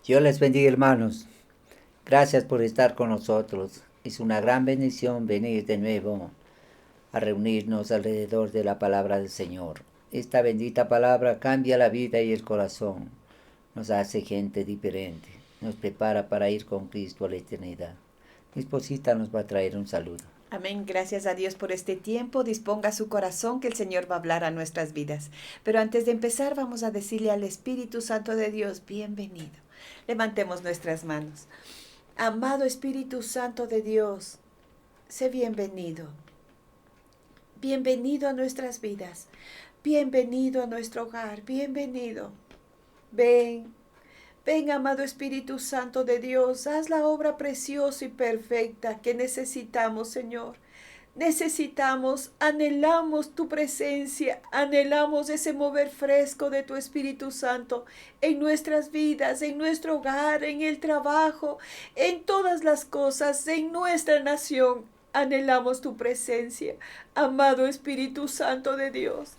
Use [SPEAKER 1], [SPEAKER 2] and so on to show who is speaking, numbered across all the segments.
[SPEAKER 1] Dios les bendiga, hermanos. Gracias por estar con nosotros. Es una gran bendición venir de nuevo a reunirnos alrededor de la palabra del Señor. Esta bendita palabra cambia la vida y el corazón. Nos hace gente diferente. Nos prepara para ir con Cristo a la eternidad. Mi esposita nos va a traer un saludo.
[SPEAKER 2] Amén. Gracias a Dios por este tiempo. Disponga su corazón que el Señor va a hablar a nuestras vidas. Pero antes de empezar, vamos a decirle al Espíritu Santo de Dios, bienvenido. Levantemos nuestras manos. Amado Espíritu Santo de Dios, sé bienvenido. Bienvenido a nuestras vidas. Bienvenido a nuestro hogar. Bienvenido. Ven. Ven, amado Espíritu Santo de Dios, haz la obra preciosa y perfecta que necesitamos, Señor. Necesitamos, anhelamos tu presencia, anhelamos ese mover fresco de tu Espíritu Santo en nuestras vidas, en nuestro hogar, en el trabajo, en todas las cosas, en nuestra nación. Anhelamos tu presencia, amado Espíritu Santo de Dios.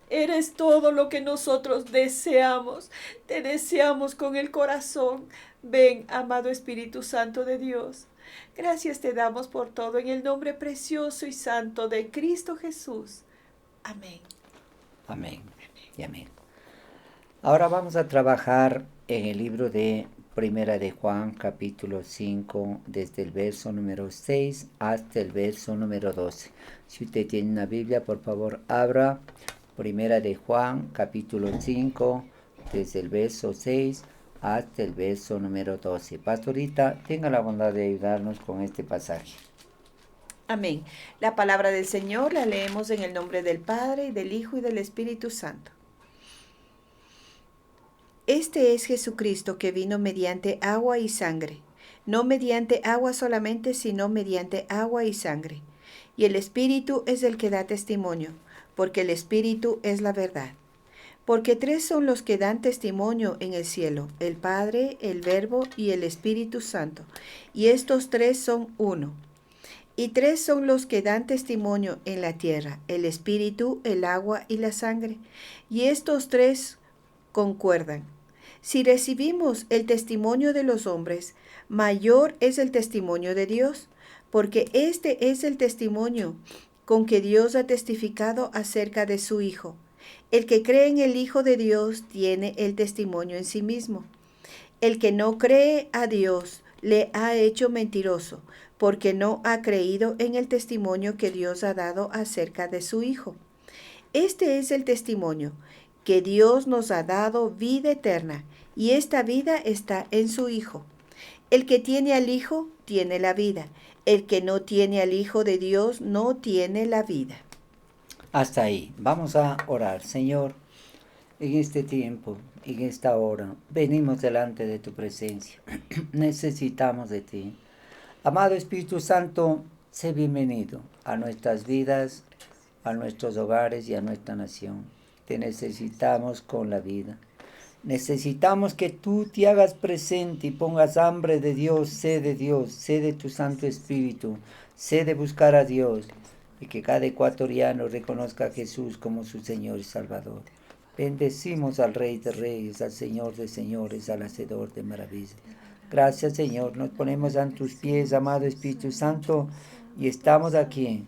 [SPEAKER 2] Eres todo lo que nosotros deseamos. Te deseamos con el corazón. Ven, amado Espíritu Santo de Dios. Gracias te damos por todo en el nombre precioso y santo de Cristo Jesús. Amén.
[SPEAKER 1] Amén y amén. Ahora vamos a trabajar en el libro de Primera de Juan, capítulo 5, desde el verso número 6 hasta el verso número 12. Si usted tiene una Biblia, por favor, abra Primera de Juan, capítulo 5, desde el verso 6 hasta el verso número 12. Pastorita, tenga la bondad de ayudarnos con este pasaje.
[SPEAKER 2] Amén. La palabra del Señor la leemos en el nombre del Padre, y del Hijo, y del Espíritu Santo. Este es Jesucristo que vino mediante agua y sangre, no mediante agua solamente, sino mediante agua y sangre. Y el Espíritu es el que da testimonio, porque el Espíritu es la verdad. Porque tres son los que dan testimonio en el cielo, el Padre, el Verbo y el Espíritu Santo, y estos tres son uno. Y tres son los que dan testimonio en la tierra, el Espíritu, el agua y la sangre, y estos tres concuerdan. Si recibimos el testimonio de los hombres, mayor es el testimonio de Dios, porque este es el testimonio con que Dios ha testificado acerca de su Hijo. El que cree en el Hijo de Dios tiene el testimonio en sí mismo. El que no cree a Dios le ha hecho mentiroso, porque no ha creído en el testimonio que Dios ha dado acerca de su Hijo. Este es el testimonio, que Dios nos ha dado vida eterna, y esta vida está en su Hijo. El que tiene al Hijo tiene la vida. El que no tiene al Hijo de Dios no tiene la vida.
[SPEAKER 1] Hasta ahí. Vamos a orar. Señor, en este tiempo, en esta hora, venimos delante de tu presencia. Necesitamos de ti. Amado Espíritu Santo, sé bienvenido a nuestras vidas, a nuestros hogares y a nuestra nación. Te necesitamos con la vida. Necesitamos que tú te hagas presente y pongas hambre de Dios, sed de tu Santo Espíritu, sed de buscar a Dios y que cada ecuatoriano reconozca a Jesús como su Señor y Salvador. Bendecimos al Rey de Reyes, al Señor de Señores, al Hacedor de maravillas. Gracias, Señor. Nos ponemos ante tus pies, amado Espíritu Santo, y estamos aquí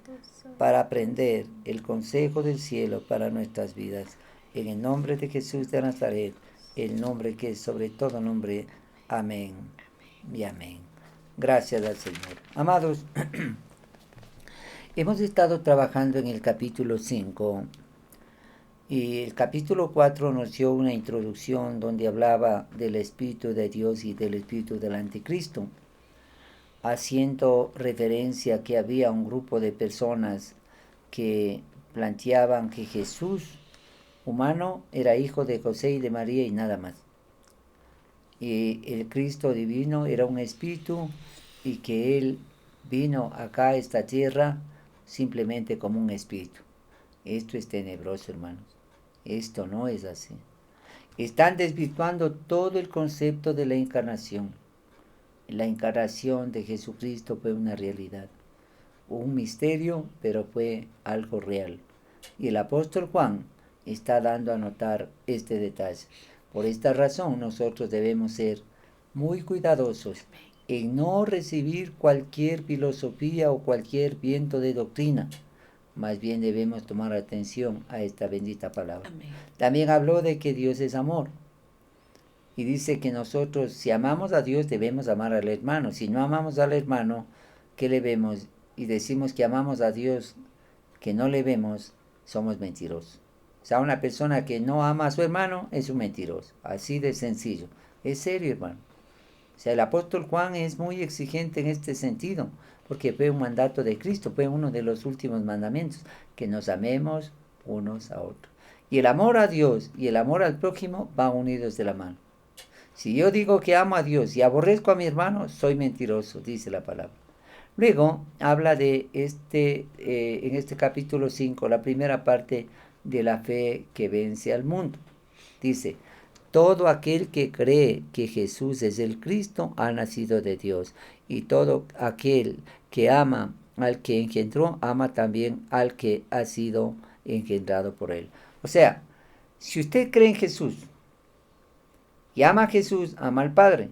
[SPEAKER 1] para aprender el consejo del cielo para nuestras vidas. En el nombre de Jesús de Nazaret, el nombre que es sobre todo nombre. Amén y amén. Gracias al Señor. Amados, hemos estado trabajando en el capítulo 5 y el capítulo 4 nos dio una introducción donde hablaba del Espíritu de Dios y del Espíritu del Anticristo, haciendo referencia que había un grupo de personas que planteaban que Jesús humano era hijo de José y de María y nada más. Y el Cristo divino era un espíritu y que Él vino acá a esta tierra simplemente como un espíritu. Esto es tenebroso, hermanos. Esto no es así. Están desvirtuando todo el concepto de la encarnación. La encarnación de Jesucristo fue una realidad, un misterio, pero fue algo real. Y el apóstol Juan está dando a notar este detalle. Por esta razón nosotros debemos ser muy cuidadosos en no recibir cualquier filosofía o cualquier viento de doctrina. Más bien debemos tomar atención a esta bendita palabra.
[SPEAKER 2] Amén.
[SPEAKER 1] También habló de que Dios es amor. Y dice que nosotros, si amamos a Dios, debemos amar al hermano. Si no amamos al hermano, ¿qué le vemos? Y decimos que amamos a Dios, que no le vemos, somos mentirosos. O sea, una persona que no ama a su hermano es un mentiroso. Así de sencillo. Es serio, hermano. O sea, el apóstol Juan es muy exigente en este sentido, porque fue un mandato de Cristo, fue uno de los últimos mandamientos, que nos amemos unos a otros. Y el amor a Dios y el amor al prójimo van unidos de la mano. Si yo digo que amo a Dios y aborrezco a mi hermano, soy mentiroso, dice la palabra. Luego habla de en este capítulo 5, la primera parte de la fe que vence al mundo. Dice, todo aquel que cree que Jesús es el Cristo ha nacido de Dios, y todo aquel que ama al que engendró, ama también al que ha sido engendrado por él. O sea, si usted cree en Jesús y ama a Jesús, ama al Padre.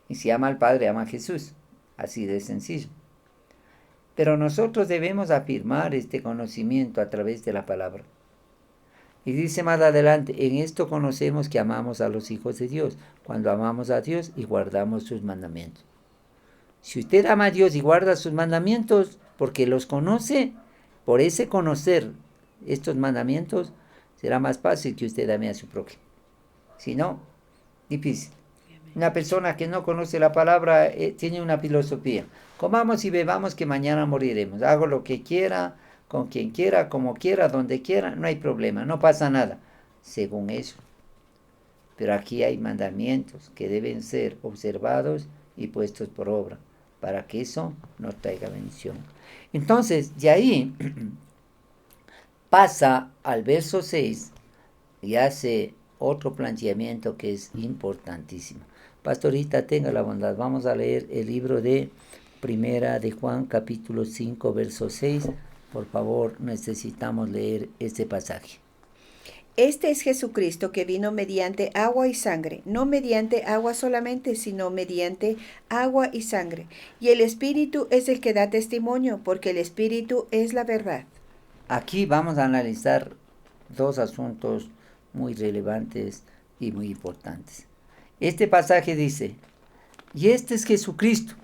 [SPEAKER 1] Y si ama al Padre, ama a Jesús. Así de sencillo. Pero nosotros debemos afirmar este conocimiento a través de la palabra. Y dice más adelante, en esto conocemos que amamos a los hijos de Dios, cuando amamos a Dios y guardamos sus mandamientos. Si usted ama a Dios y guarda sus mandamientos, porque los conoce, por ese conocer estos mandamientos, será más fácil que usted ame a su prójimo. Si no, difícil. Una persona que no conoce la palabra tiene una filosofía. Comamos y bebamos que mañana moriremos. Hago lo que quiera, con quien quiera, como quiera, donde quiera, no hay problema, no pasa nada. Según eso. Pero aquí hay mandamientos que deben ser observados y puestos por obra, para que eso nos traiga bendición. Entonces, de ahí pasa al verso 6 y hace otro planteamiento que es importantísimo. Pastorita, tenga la bondad. Vamos a leer el libro de Primera de Juan, capítulo 5, verso 6. Por favor, necesitamos leer este pasaje.
[SPEAKER 2] Este es Jesucristo que vino mediante agua y sangre, no mediante agua solamente, sino mediante agua y sangre. Y el Espíritu es el que da testimonio, porque el Espíritu es la verdad.
[SPEAKER 1] Aquí vamos a analizar dos asuntos muy relevantes y muy importantes. Este pasaje dice, y este es Jesucristo.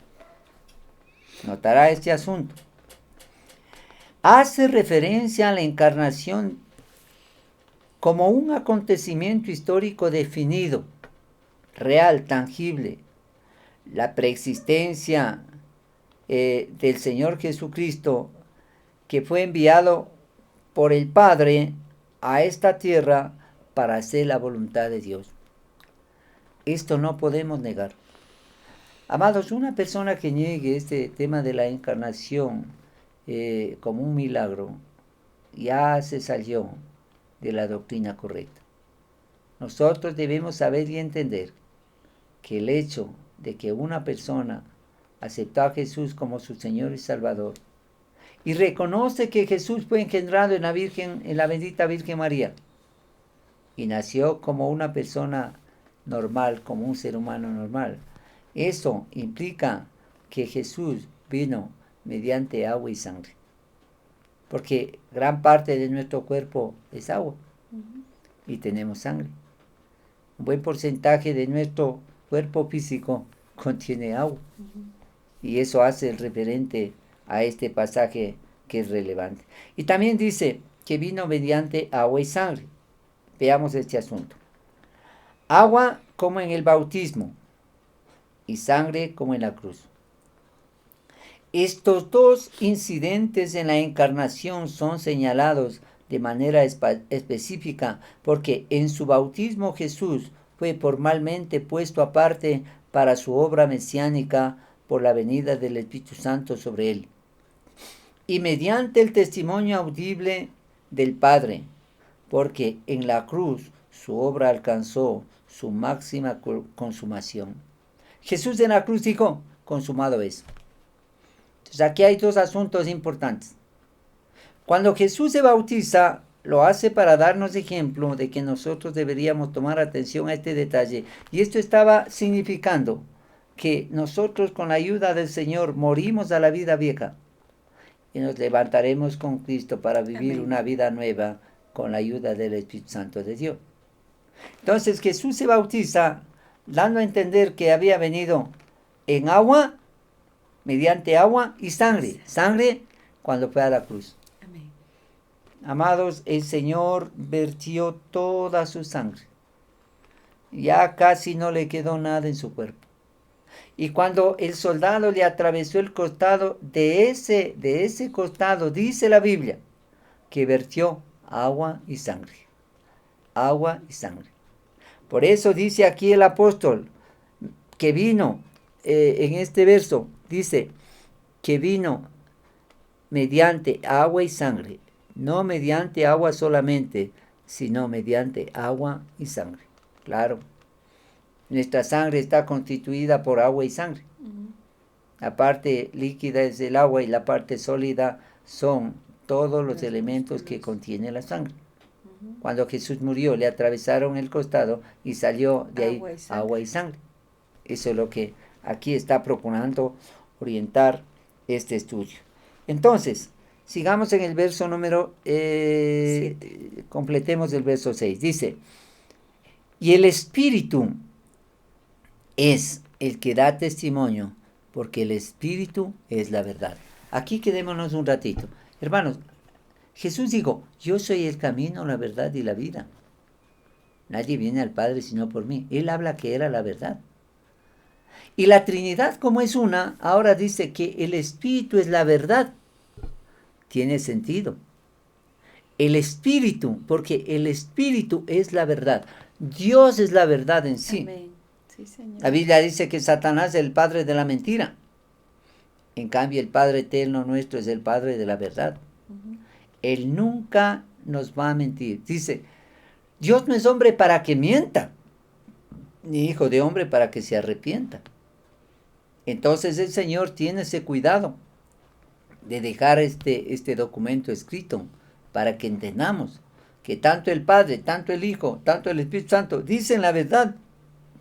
[SPEAKER 1] Notará este asunto. Hace referencia a la encarnación como un acontecimiento histórico definido, real, tangible. La preexistencia del Señor Jesucristo, que fue enviado por el Padre a esta tierra para hacer la voluntad de Dios. Esto no podemos negar. Amados, una persona que niegue este tema de la encarnación como un milagro, ya se salió de la doctrina correcta. Nosotros debemos saber y entender que el hecho de que una persona aceptó a Jesús como su Señor y Salvador y reconoce que Jesús fue engendrado en la bendita Virgen María y nació como una persona normal, como un ser humano normal, eso implica que Jesús vino mediante agua y sangre, porque gran parte de nuestro cuerpo es agua y tenemos sangre. Un buen porcentaje de nuestro cuerpo físico contiene agua y eso hace el referente a este pasaje que es relevante. Y también dice que vino mediante agua y sangre. Veamos este asunto. Agua como en el bautismo y sangre como en la cruz. Estos dos incidentes en la encarnación son señalados de manera específica porque en su bautismo Jesús fue formalmente puesto aparte para su obra mesiánica por la venida del Espíritu Santo sobre él. Y mediante el testimonio audible del Padre, porque en la cruz su obra alcanzó su máxima consumación. Jesús en la cruz dijo, consumado es. Entonces aquí hay dos asuntos importantes. Cuando Jesús se bautiza, lo hace para darnos ejemplo de que nosotros deberíamos tomar atención a este detalle. Y esto estaba significando que nosotros con la ayuda del Señor morimos a la vida vieja y nos levantaremos con Cristo para vivir
[SPEAKER 2] Amén.
[SPEAKER 1] una vida nueva con la ayuda del Espíritu Santo de Dios. Entonces Jesús se bautiza dando a entender que había venido en agua, mediante agua y sangre. Sangre cuando fue a la cruz.
[SPEAKER 2] Amén.
[SPEAKER 1] Amados, el Señor vertió toda su sangre. Ya casi no le quedó nada en su cuerpo. Y cuando el soldado le atravesó el costado, de ese costado, dice la Biblia, que vertió agua y sangre. Agua y sangre. Por eso dice aquí el apóstol que vino, en este verso, dice que vino mediante agua y sangre. No mediante agua solamente, sino mediante agua y sangre. Claro. Nuestra sangre está constituida por agua y sangre. La parte líquida es el agua y la parte sólida son todos los elementos que contiene la sangre. Cuando Jesús murió, le atravesaron el costado y salió de ahí agua y sangre. Eso es lo que aquí está procurando orientar este estudio. Entonces, sigamos en el verso número, completemos el verso 6. Dice, y el Espíritu es el que da testimonio, porque el Espíritu es la verdad. Aquí quedémonos un ratito. Hermanos, Jesús dijo, yo soy el camino, la verdad y la vida. Nadie viene al Padre sino por mí. Él habla que era la verdad. Y la Trinidad, como es una, ahora dice que el Espíritu es la verdad. Tiene sentido. El Espíritu, porque el Espíritu es la verdad. Dios es la verdad en sí.
[SPEAKER 2] Amén. Sí, Señor.
[SPEAKER 1] La Biblia dice que Satanás es el padre de la mentira. En cambio, el Padre eterno nuestro es el Padre de la verdad. Él nunca nos va a mentir. Dice, Dios no es hombre para que mienta, ni hijo de hombre para que se arrepienta. Entonces el Señor tiene ese cuidado de dejar este documento escrito para que entendamos que tanto el Padre, tanto el Hijo, tanto el Espíritu Santo dicen la verdad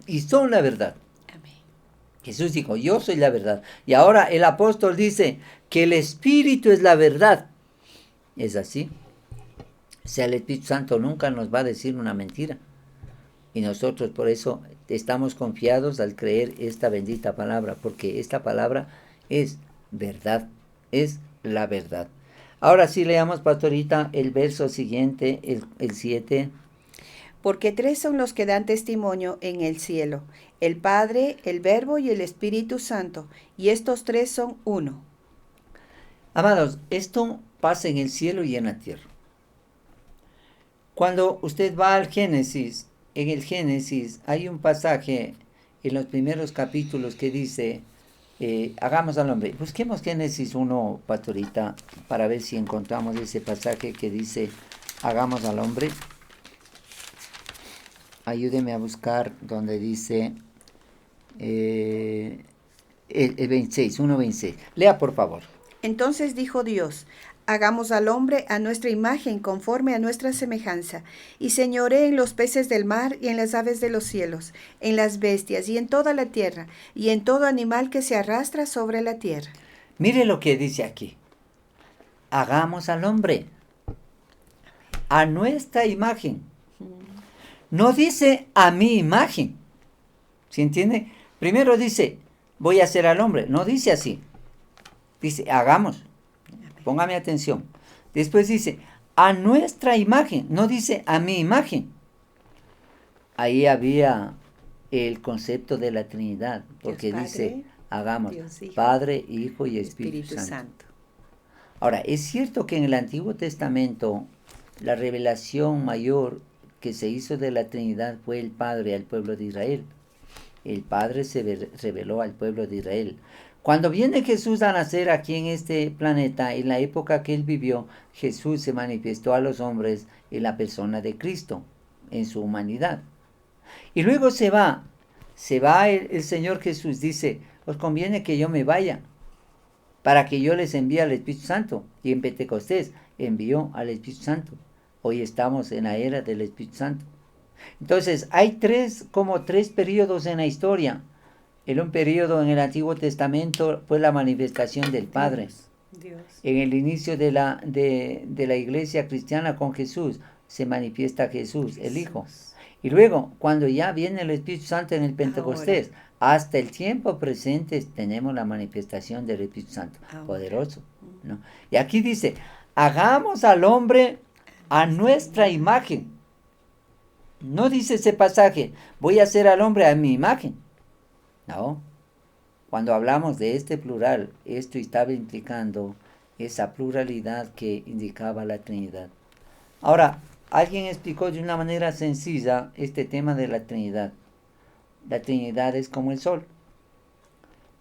[SPEAKER 1] y son la verdad.
[SPEAKER 2] Amén.
[SPEAKER 1] Jesús dijo, yo soy la verdad. Y ahora el apóstol dice que el Espíritu es la verdad. ¿Es así? O sea, el Espíritu Santo nunca nos va a decir una mentira. Y nosotros por eso estamos confiados al creer esta bendita palabra, porque esta palabra es verdad, es la verdad. Ahora sí leamos, pastorita, el verso siguiente, el 7.
[SPEAKER 2] Porque tres son los que dan testimonio en el cielo, el Padre, el Verbo y el Espíritu Santo, y estos tres son uno.
[SPEAKER 1] Amados, esto pasa en el cielo y en la tierra. Cuando usted va al Génesis, en el Génesis hay un pasaje en los primeros capítulos que dice, hagamos al hombre. Busquemos Génesis 1, pastorita, para ver si encontramos ese pasaje que dice, hagamos al hombre. Ayúdeme a buscar donde dice el 26, 1:26. Lea, por favor.
[SPEAKER 2] Entonces dijo Dios, hagamos al hombre a nuestra imagen conforme a nuestra semejanza, y señoree en los peces del mar y en las aves de los cielos, en las bestias y en toda la tierra, y en todo animal que se arrastra sobre la tierra.
[SPEAKER 1] Mire lo que dice aquí. Hagamos al hombre a nuestra imagen. No dice a mi imagen. ¿Sí entiende? Primero dice, voy a hacer al hombre. No dice así. Dice, hagamos. Póngame atención. Después dice, a nuestra imagen. No dice a mi imagen. Ahí había el concepto de la Trinidad. Porque
[SPEAKER 2] Dios
[SPEAKER 1] dice,
[SPEAKER 2] Padre,
[SPEAKER 1] hagamos.
[SPEAKER 2] Dios Hijo,
[SPEAKER 1] Padre, Hijo y Espíritu Santo. Ahora, es cierto que en el Antiguo Testamento la revelación mayor que se hizo de la Trinidad fue el Padre al pueblo de Israel. El Padre se reveló al pueblo de Israel. Cuando viene Jesús a nacer aquí en este planeta, en la época que él vivió, Jesús se manifestó a los hombres en la persona de Cristo, en su humanidad. Y luego se va el Señor Jesús, dice, os conviene que yo me vaya, para que yo les envíe al Espíritu Santo. Y en Pentecostés envió al Espíritu Santo. Hoy estamos en la era del Espíritu Santo. Entonces, hay tres periodos en la historia. En un periodo en el Antiguo Testamento fue la manifestación del Padre.
[SPEAKER 2] Dios.
[SPEAKER 1] En el inicio de la iglesia cristiana con Jesús, se manifiesta Jesús, el Hijo. Y luego, cuando ya viene el Espíritu Santo en el Pentecostés, hasta el tiempo presente tenemos la manifestación del Espíritu Santo, poderoso, ¿no? Y aquí dice, hagamos al hombre a nuestra imagen. No dice ese pasaje, voy a hacer al hombre a mi imagen. No. Cuando hablamos de este plural, esto estaba implicando esa pluralidad que indicaba la Trinidad. Ahora, alguien explicó de una manera sencilla este tema de la Trinidad. La Trinidad es como el Sol.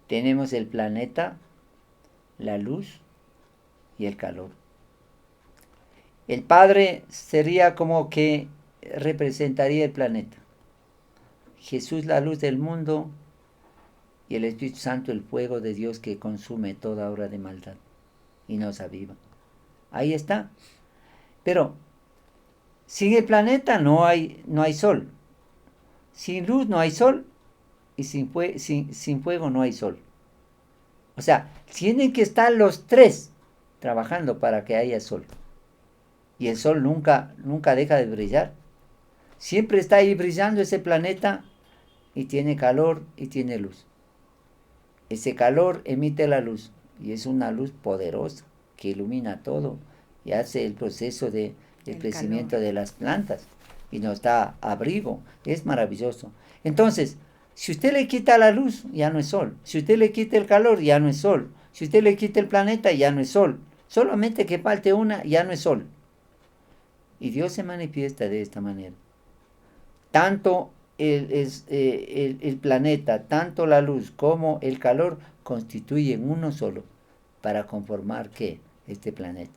[SPEAKER 1] Tenemos el planeta, la luz y el calor. El Padre sería como que representaría el planeta. Jesús la luz del mundo y el Espíritu Santo el fuego de Dios que consume toda obra de maldad y nos aviva. Ahí está. Pero sin el planeta no hay sol. Sin luz no hay sol y sin fuego no hay sol. O sea, tienen que estar los tres trabajando para que haya sol. Y el sol nunca deja de brillar. Siempre está ahí brillando ese planeta y tiene calor y tiene luz. Ese calor emite la luz y es una luz poderosa que ilumina todo y hace el proceso del crecimiento calor de las plantas y nos da abrigo. Es maravilloso. Entonces, si usted le quita la luz, ya no es sol. Si usted le quita el calor, ya no es sol. Si usted le quita el planeta, ya no es sol. Solamente que falte una, ya no es sol. Y Dios se manifiesta de esta manera. Tanto el planeta, tanto la luz como el calor constituyen uno solo para conformar ¿qué? Este planeta.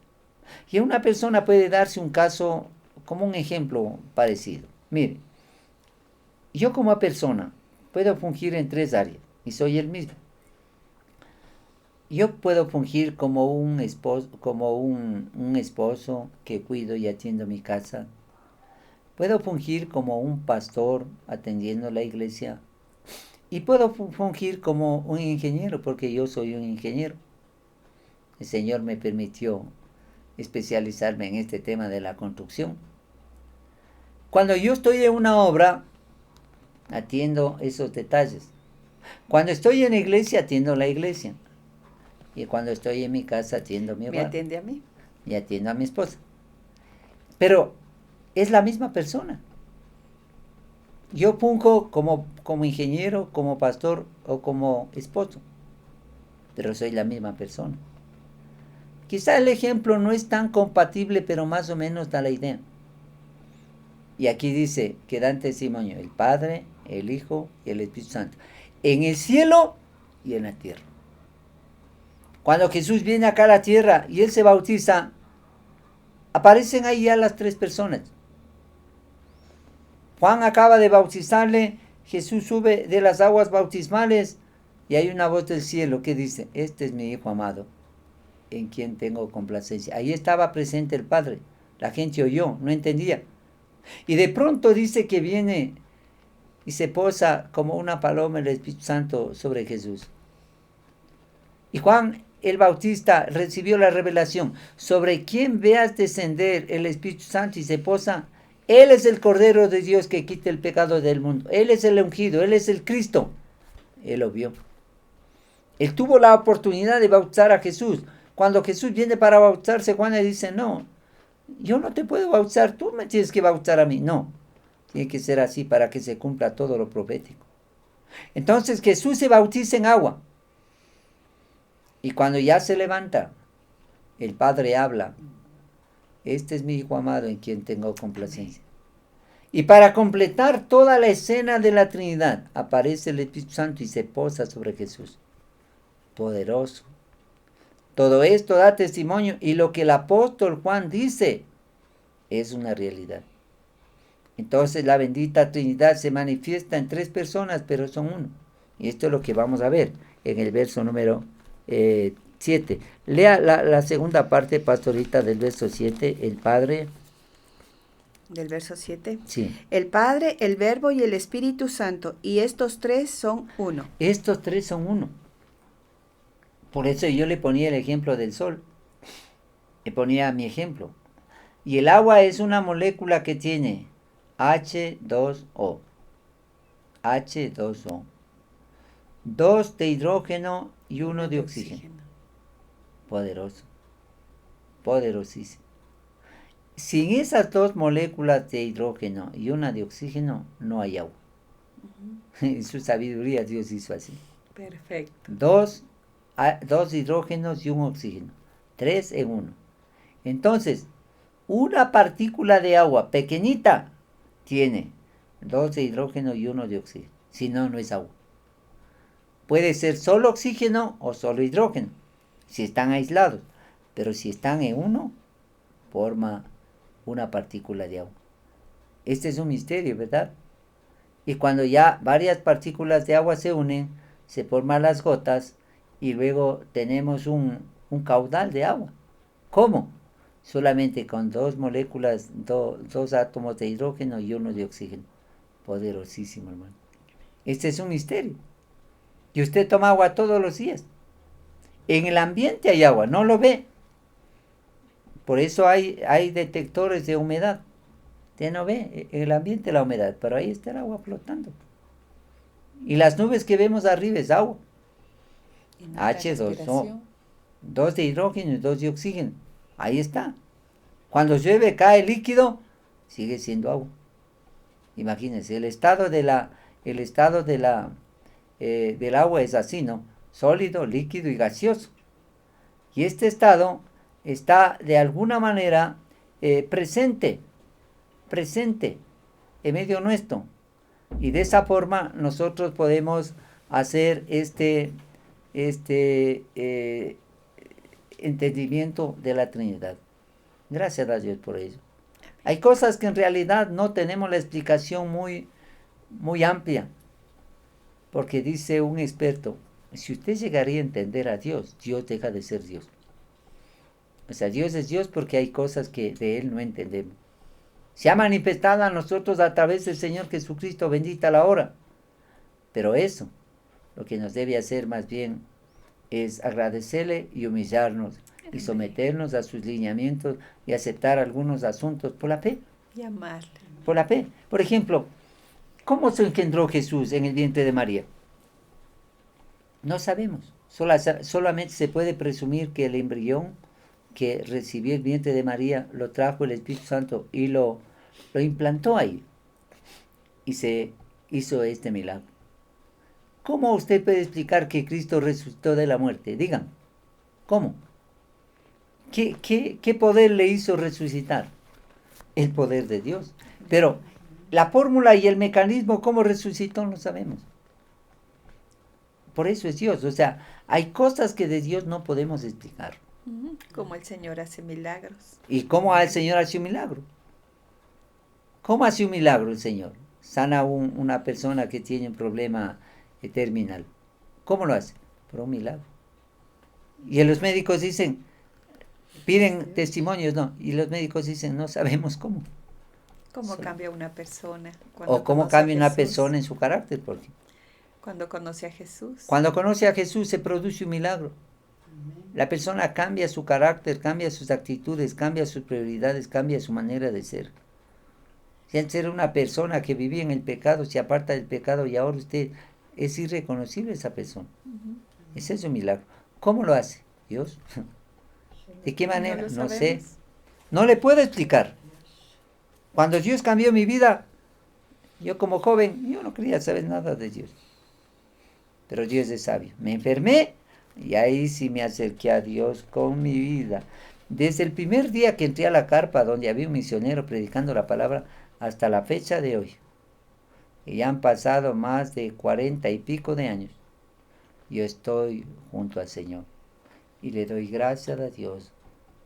[SPEAKER 1] Y una persona puede darse un caso como un ejemplo parecido. Mire, yo como persona puedo fungir en tres áreas y soy el mismo. Yo puedo fungir como un esposo que cuido y atiendo mi casa. Puedo fungir como un pastor atendiendo la iglesia. Y puedo fungir como un ingeniero porque yo soy un ingeniero. El Señor me permitió especializarme en este tema de la construcción. Cuando yo estoy en una obra, atiendo esos detalles. Cuando estoy en la iglesia, atiendo la iglesia. Y cuando estoy en mi casa, atiendo a mi hogar.
[SPEAKER 2] ¿Me atiende a mí?
[SPEAKER 1] Y atiendo a mi esposa. Pero es la misma persona. Yo funjo como ingeniero, como pastor o como esposo. Pero soy la misma persona. Quizá el ejemplo no es tan compatible, pero más o menos da la idea. Y aquí dice que dan testimonio el Padre, el Hijo y el Espíritu Santo. En el cielo y en la tierra. Cuando Jesús viene acá a la tierra y Él se bautiza, aparecen ahí ya las tres personas. Juan acaba de bautizarle, Jesús sube de las aguas bautismales y hay una voz del cielo que dice, este es mi Hijo amado, en quien tengo complacencia. Ahí estaba presente el Padre, la gente oyó, no entendía. Y de pronto dice que viene y se posa como una paloma el Espíritu Santo sobre Jesús. Y Juan el Bautista recibió la revelación, sobre quien veas descender el Espíritu Santo y se posa, Él es el Cordero de Dios que quita el pecado del mundo. Él es el ungido, Él es el Cristo. Él lo vio. Él tuvo la oportunidad de bautizar a Jesús. Cuando Jesús viene para bautizarse, Juan le dice, no, yo no te puedo bautizar, tú me tienes que bautizar a mí. No, tiene que ser así para que se cumpla todo lo profético. Entonces Jesús se bautiza en agua. Y cuando ya se levanta, el Padre habla, este es mi Hijo amado en quien tengo complacencia. Y para completar toda la escena de la Trinidad, aparece el Espíritu Santo y se posa sobre Jesús. Poderoso. Todo esto da testimonio y lo que el apóstol Juan dice es una realidad. Entonces la bendita Trinidad se manifiesta en tres personas, pero son uno. Y esto es lo que vamos a ver en el verso número 7. Lea la segunda parte, pastorita, del verso 7. El Padre,
[SPEAKER 2] del verso 7.
[SPEAKER 1] Sí.
[SPEAKER 2] El Padre, el Verbo y el Espíritu Santo, y estos tres son uno.
[SPEAKER 1] Estos tres son uno. Por eso yo le ponía el ejemplo del sol. Le ponía mi ejemplo. Y el agua es una molécula que tiene H2O. H2O. 2 de hidrógeno y 1 de oxígeno. Poderoso. Poderosísimo. Sin esas dos moléculas de hidrógeno y una de oxígeno, no hay agua. En su sabiduría Dios hizo así.
[SPEAKER 2] Perfecto.
[SPEAKER 1] Dos hidrógenos y un oxígeno. 3 en 1. Entonces, una partícula de agua pequeñita tiene 2 de hidrógeno y 1 de oxígeno. Si no, no es agua. Puede ser solo oxígeno o solo hidrógeno, si están aislados. Pero si están en uno, forma una partícula de agua. Este es un misterio, ¿verdad? Y cuando ya varias partículas de agua se unen, se forman las gotas y luego tenemos un caudal de agua. ¿Cómo? Solamente con dos moléculas, dos átomos de hidrógeno y uno de oxígeno. Poderosísimo, hermano. Este es un misterio. Y usted toma agua todos los días. En el ambiente hay agua, no lo ve. Por eso hay detectores de humedad. Usted no ve en el ambiente la humedad, pero ahí está el agua flotando. Y las nubes que vemos arriba es agua. H2O. 2 de hidrógeno y 2 de oxígeno. Ahí está. Cuando llueve, cae líquido, sigue siendo agua. Imagínense, el estado del agua es así, ¿no? Sólido, líquido y gaseoso. Y este estado está de alguna manera presente en medio nuestro. Y de esa forma nosotros podemos hacer este entendimiento de la Trinidad. Gracias a Dios por ello. Hay cosas que en realidad no tenemos la explicación muy amplia. Porque dice un experto, si usted llegaría a entender a Dios, Dios deja de ser Dios. O sea, Dios es Dios porque hay cosas que de Él no entendemos. Se ha manifestado a nosotros a través del Señor Jesucristo, bendita la hora. Pero eso, lo que nos debe hacer más bien es agradecerle y humillarnos y someternos a sus lineamientos y aceptar algunos asuntos por la fe.
[SPEAKER 2] Y amarle.
[SPEAKER 1] Por la fe. Por ejemplo, ¿cómo se engendró Jesús en el vientre de María? No sabemos. Solamente se puede presumir que el embrión que recibió el vientre de María lo trajo el Espíritu Santo y lo implantó ahí. Y se hizo este milagro. ¿Cómo usted puede explicar que Cristo resucitó de la muerte? Digan, ¿cómo? ¿Qué poder le hizo resucitar? El poder de Dios. Pero la fórmula y el mecanismo, ¿cómo resucitó? No sabemos. Por eso es Dios. O sea, hay cosas que de Dios no podemos explicar.
[SPEAKER 2] Como el Señor hace milagros.
[SPEAKER 1] ¿Y cómo el Señor hace un milagro? ¿Cómo hace un milagro el Señor? Sana una persona que tiene un problema terminal. ¿Cómo lo hace? Por un milagro. Y los médicos dicen, piden testimonios, no. Y los médicos dicen, no sabemos cómo.
[SPEAKER 2] ¿Cómo cambia una persona?
[SPEAKER 1] O cómo cambia una persona en su carácter. Porque
[SPEAKER 2] cuando conoce a Jesús.
[SPEAKER 1] Cuando conoce a Jesús se produce un milagro. La persona cambia su carácter, cambia sus actitudes, cambia sus prioridades, cambia su manera de ser. Si antes era una persona que vivía en el pecado, se aparta del pecado y ahora usted es irreconocible esa persona. Ese es un milagro. ¿Cómo lo hace? Dios. ¿De qué manera? No sé. No le puedo explicar. Cuando Dios cambió mi vida, yo como joven, yo no quería saber nada de Dios. Pero Dios es sabio. Me enfermé y ahí sí me acerqué a Dios con mi vida. Desde el primer día que entré a la carpa donde había un misionero predicando la palabra hasta la fecha de hoy. Y ya han pasado más de 40 y pico de años. Yo estoy junto al Señor. Y le doy gracias a Dios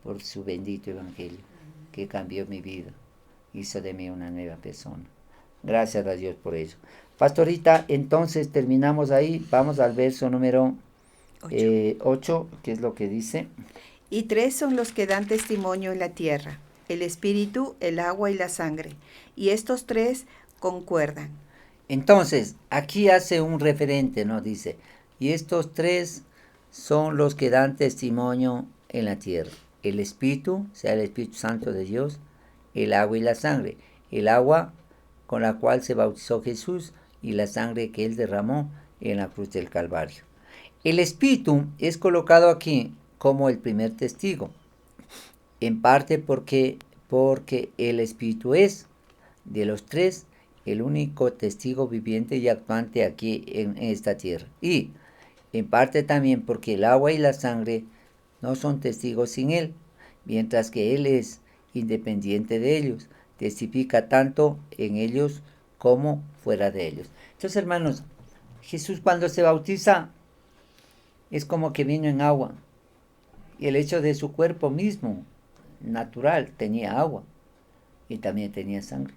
[SPEAKER 1] por su bendito evangelio que cambió mi vida. Hizo de mí una nueva persona. Gracias a Dios por eso. Pastorita, entonces terminamos ahí. Vamos al verso número 8, que es lo que dice.
[SPEAKER 2] Y 3 son los que dan testimonio en la tierra: el espíritu, el agua y la sangre. Y estos tres concuerdan.
[SPEAKER 1] Entonces, aquí hace un referente, ¿no? Dice, y estos tres son los que dan testimonio en la tierra. El Espíritu, o sea, el Espíritu Santo de Dios, el agua y la sangre. El agua con la cual se bautizó Jesús y la sangre que él derramó en la cruz del Calvario. El Espíritu es colocado aquí como el primer testigo, en parte porque el Espíritu es, de los tres, el único testigo viviente y actuante aquí en esta tierra. Y en parte también porque el agua y la sangre no son testigos sin él, mientras que él es independiente de ellos, testifica tanto en ellos como fuera de ellos. Entonces, hermanos, Jesús cuando se bautiza es como que vino en agua, y el hecho de su cuerpo mismo, natural, tenía agua y también tenía sangre.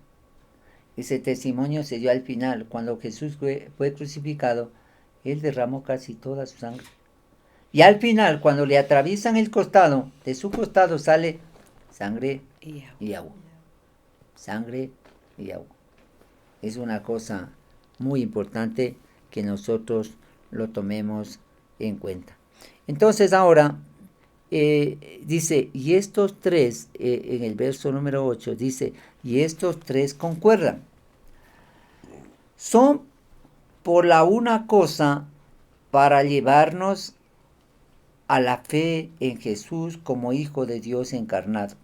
[SPEAKER 1] Ese testimonio se dio al final, cuando Jesús fue crucificado, él derramó casi toda su sangre. Y al final, cuando le atraviesan el costado, de su costado sale sangre y agua. Sangre y agua. Es una cosa muy importante que nosotros lo tomemos en cuenta. Entonces ahora dice, y estos tres, en el verso número 8, dice, y estos tres concuerdan. Son por la una cosa para llevarnos a la fe en Jesús como Hijo de Dios encarnado.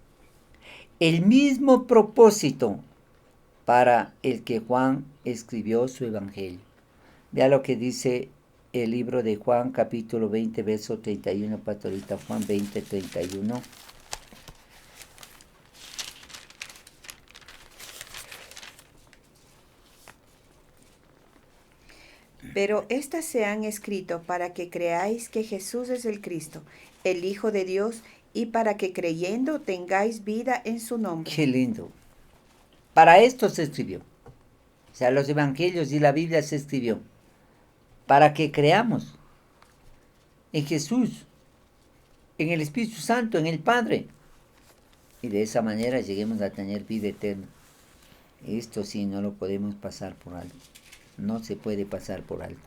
[SPEAKER 1] El mismo propósito para el que Juan escribió su evangelio. Vea lo que dice el libro de Juan, capítulo 20, verso 31, pastorita. Juan 20, 31.
[SPEAKER 2] Pero estas se han escrito para que creáis que Jesús es el Cristo, el Hijo de Dios, y para que creyendo tengáis vida en su nombre.
[SPEAKER 1] Qué lindo. Para esto se escribió. O sea, los evangelios y la Biblia se escribió para que creamos en Jesús, en el Espíritu Santo, en el Padre. Y de esa manera lleguemos a tener vida eterna. Esto sí, no lo podemos pasar por alto. No se puede pasar por alto.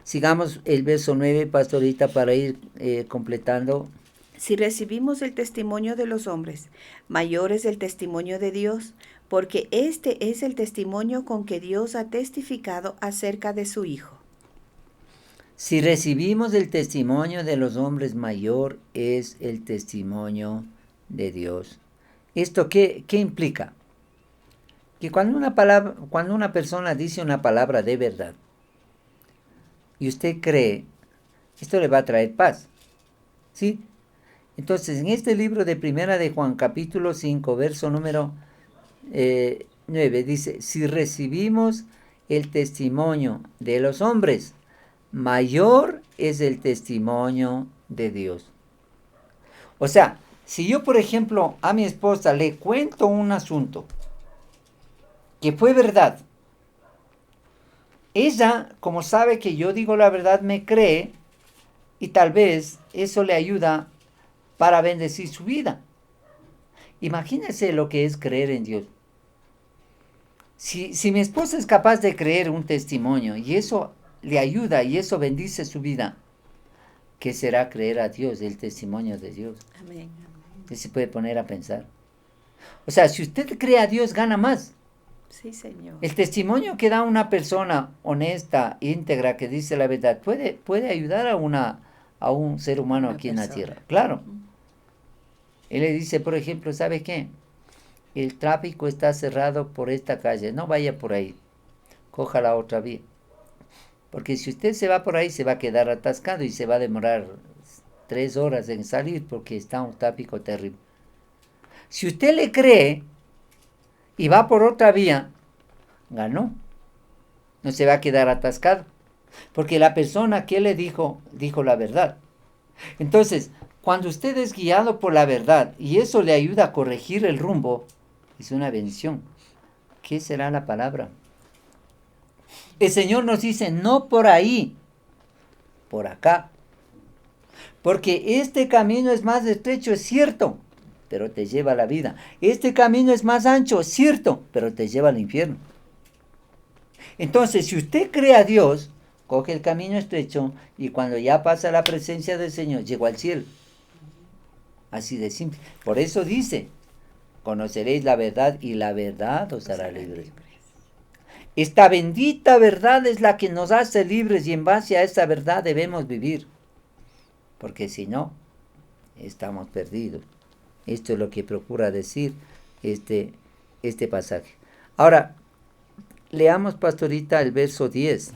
[SPEAKER 1] Sigamos el verso 9, pastorita, para ir completando.
[SPEAKER 2] Si recibimos el testimonio de los hombres, mayor es el testimonio de Dios, porque este es el testimonio con que Dios ha testificado acerca de su Hijo.
[SPEAKER 1] Si recibimos el testimonio de los hombres, mayor es el testimonio de Dios. ¿Esto qué implica? Que cuando una persona dice una palabra de verdad y usted cree, esto le va a traer paz. ¿Sí? Entonces, en este libro de Primera de Juan, capítulo 5, verso número 9, dice, si recibimos el testimonio de los hombres, mayor es el testimonio de Dios. O sea, si yo, por ejemplo, a mi esposa le cuento un asunto que fue verdad, ella, como sabe que yo digo la verdad, me cree y tal vez eso le ayuda para bendecir su vida. Imagínense lo que es creer en Dios. Si mi esposa es capaz de creer un testimonio y eso le ayuda y eso bendice su vida, ¿qué será creer a Dios, el testimonio de Dios?
[SPEAKER 2] Amén.
[SPEAKER 1] Usted se puede poner a pensar. O sea, si usted cree a Dios, gana más.
[SPEAKER 2] Sí, Señor.
[SPEAKER 1] El testimonio que da una persona honesta, íntegra, que dice la verdad, puede ayudar a un ser humano aquí en la tierra. Claro. Él le dice, por ejemplo, ¿sabe qué? El tráfico está cerrado por esta calle, no vaya por ahí, coja la otra vía. Porque si usted se va por ahí, se va a quedar atascado y se va a demorar 3 horas en salir porque está un tráfico terrible. Si usted le cree y va por otra vía, ganó. No se va a quedar atascado. Porque la persona que le dijo la verdad. Entonces, cuando usted es guiado por la verdad y eso le ayuda a corregir el rumbo, es una bendición. ¿Qué será la palabra? El Señor nos dice, no por ahí, por acá. Porque este camino es más estrecho, es cierto, pero te lleva a la vida. Este camino es más ancho, es cierto, pero te lleva al infierno. Entonces, si usted cree a Dios, coge el camino estrecho y cuando ya pasa la presencia del Señor, llegó al cielo. Así de simple. Por eso dice, conoceréis la verdad y la verdad os hará libres. Esta bendita verdad es la que nos hace libres y en base a esa verdad debemos vivir. Porque si no, estamos perdidos. Esto es lo que procura decir este pasaje. Ahora, leamos, pastorita, el verso 10.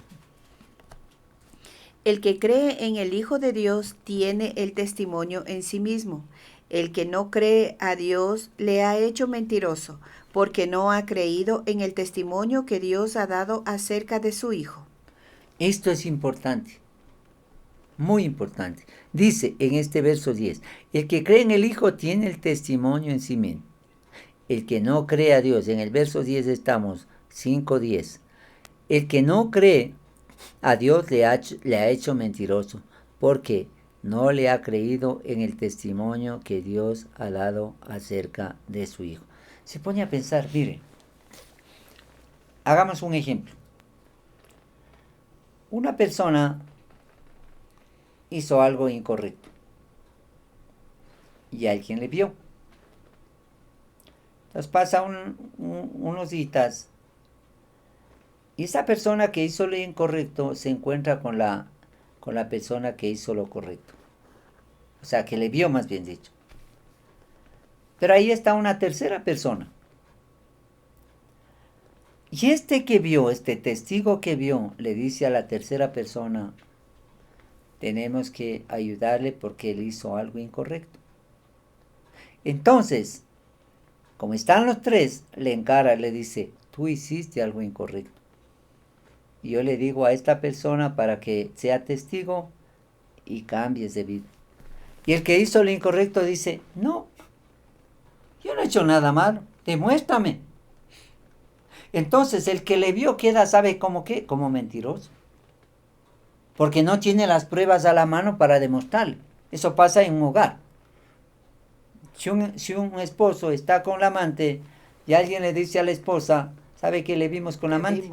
[SPEAKER 2] El que cree en el Hijo de Dios tiene el testimonio en sí mismo. El que no cree a Dios le ha hecho mentiroso, porque no ha creído en el testimonio que Dios ha dado acerca de su Hijo.
[SPEAKER 1] Esto es importante, muy importante. Dice en este verso 10, el que cree en el Hijo tiene el testimonio en sí mismo. El que no cree a Dios, en el verso 10 estamos, 5:10. El que no cree a Dios le ha hecho mentiroso, porque no le ha creído en el testimonio que Dios ha dado acerca de su Hijo. Se pone a pensar, mire, hagamos un ejemplo. Una persona hizo algo incorrecto y alguien le vio. Entonces pasa unos días y esa persona que hizo lo incorrecto se encuentra con la persona que hizo lo correcto. O sea, que le vio, más bien dicho. Pero ahí está una tercera persona. Y este que vio, este testigo que vio, le dice a la tercera persona, tenemos que ayudarle porque él hizo algo incorrecto. Entonces, como están los tres, le encara, le dice, tú hiciste algo incorrecto. Y yo le digo a esta persona para que sea testigo y cambies de vida. Y el que hizo lo incorrecto dice, no, yo no he hecho nada malo, demuéstrame. Entonces el que le vio queda, ¿sabe cómo qué? Como mentiroso. Porque no tiene las pruebas a la mano para demostrarle. Eso pasa en un hogar. Si un esposo está con la amante y alguien le dice a la esposa, ¿sabe que le vimos con la amante?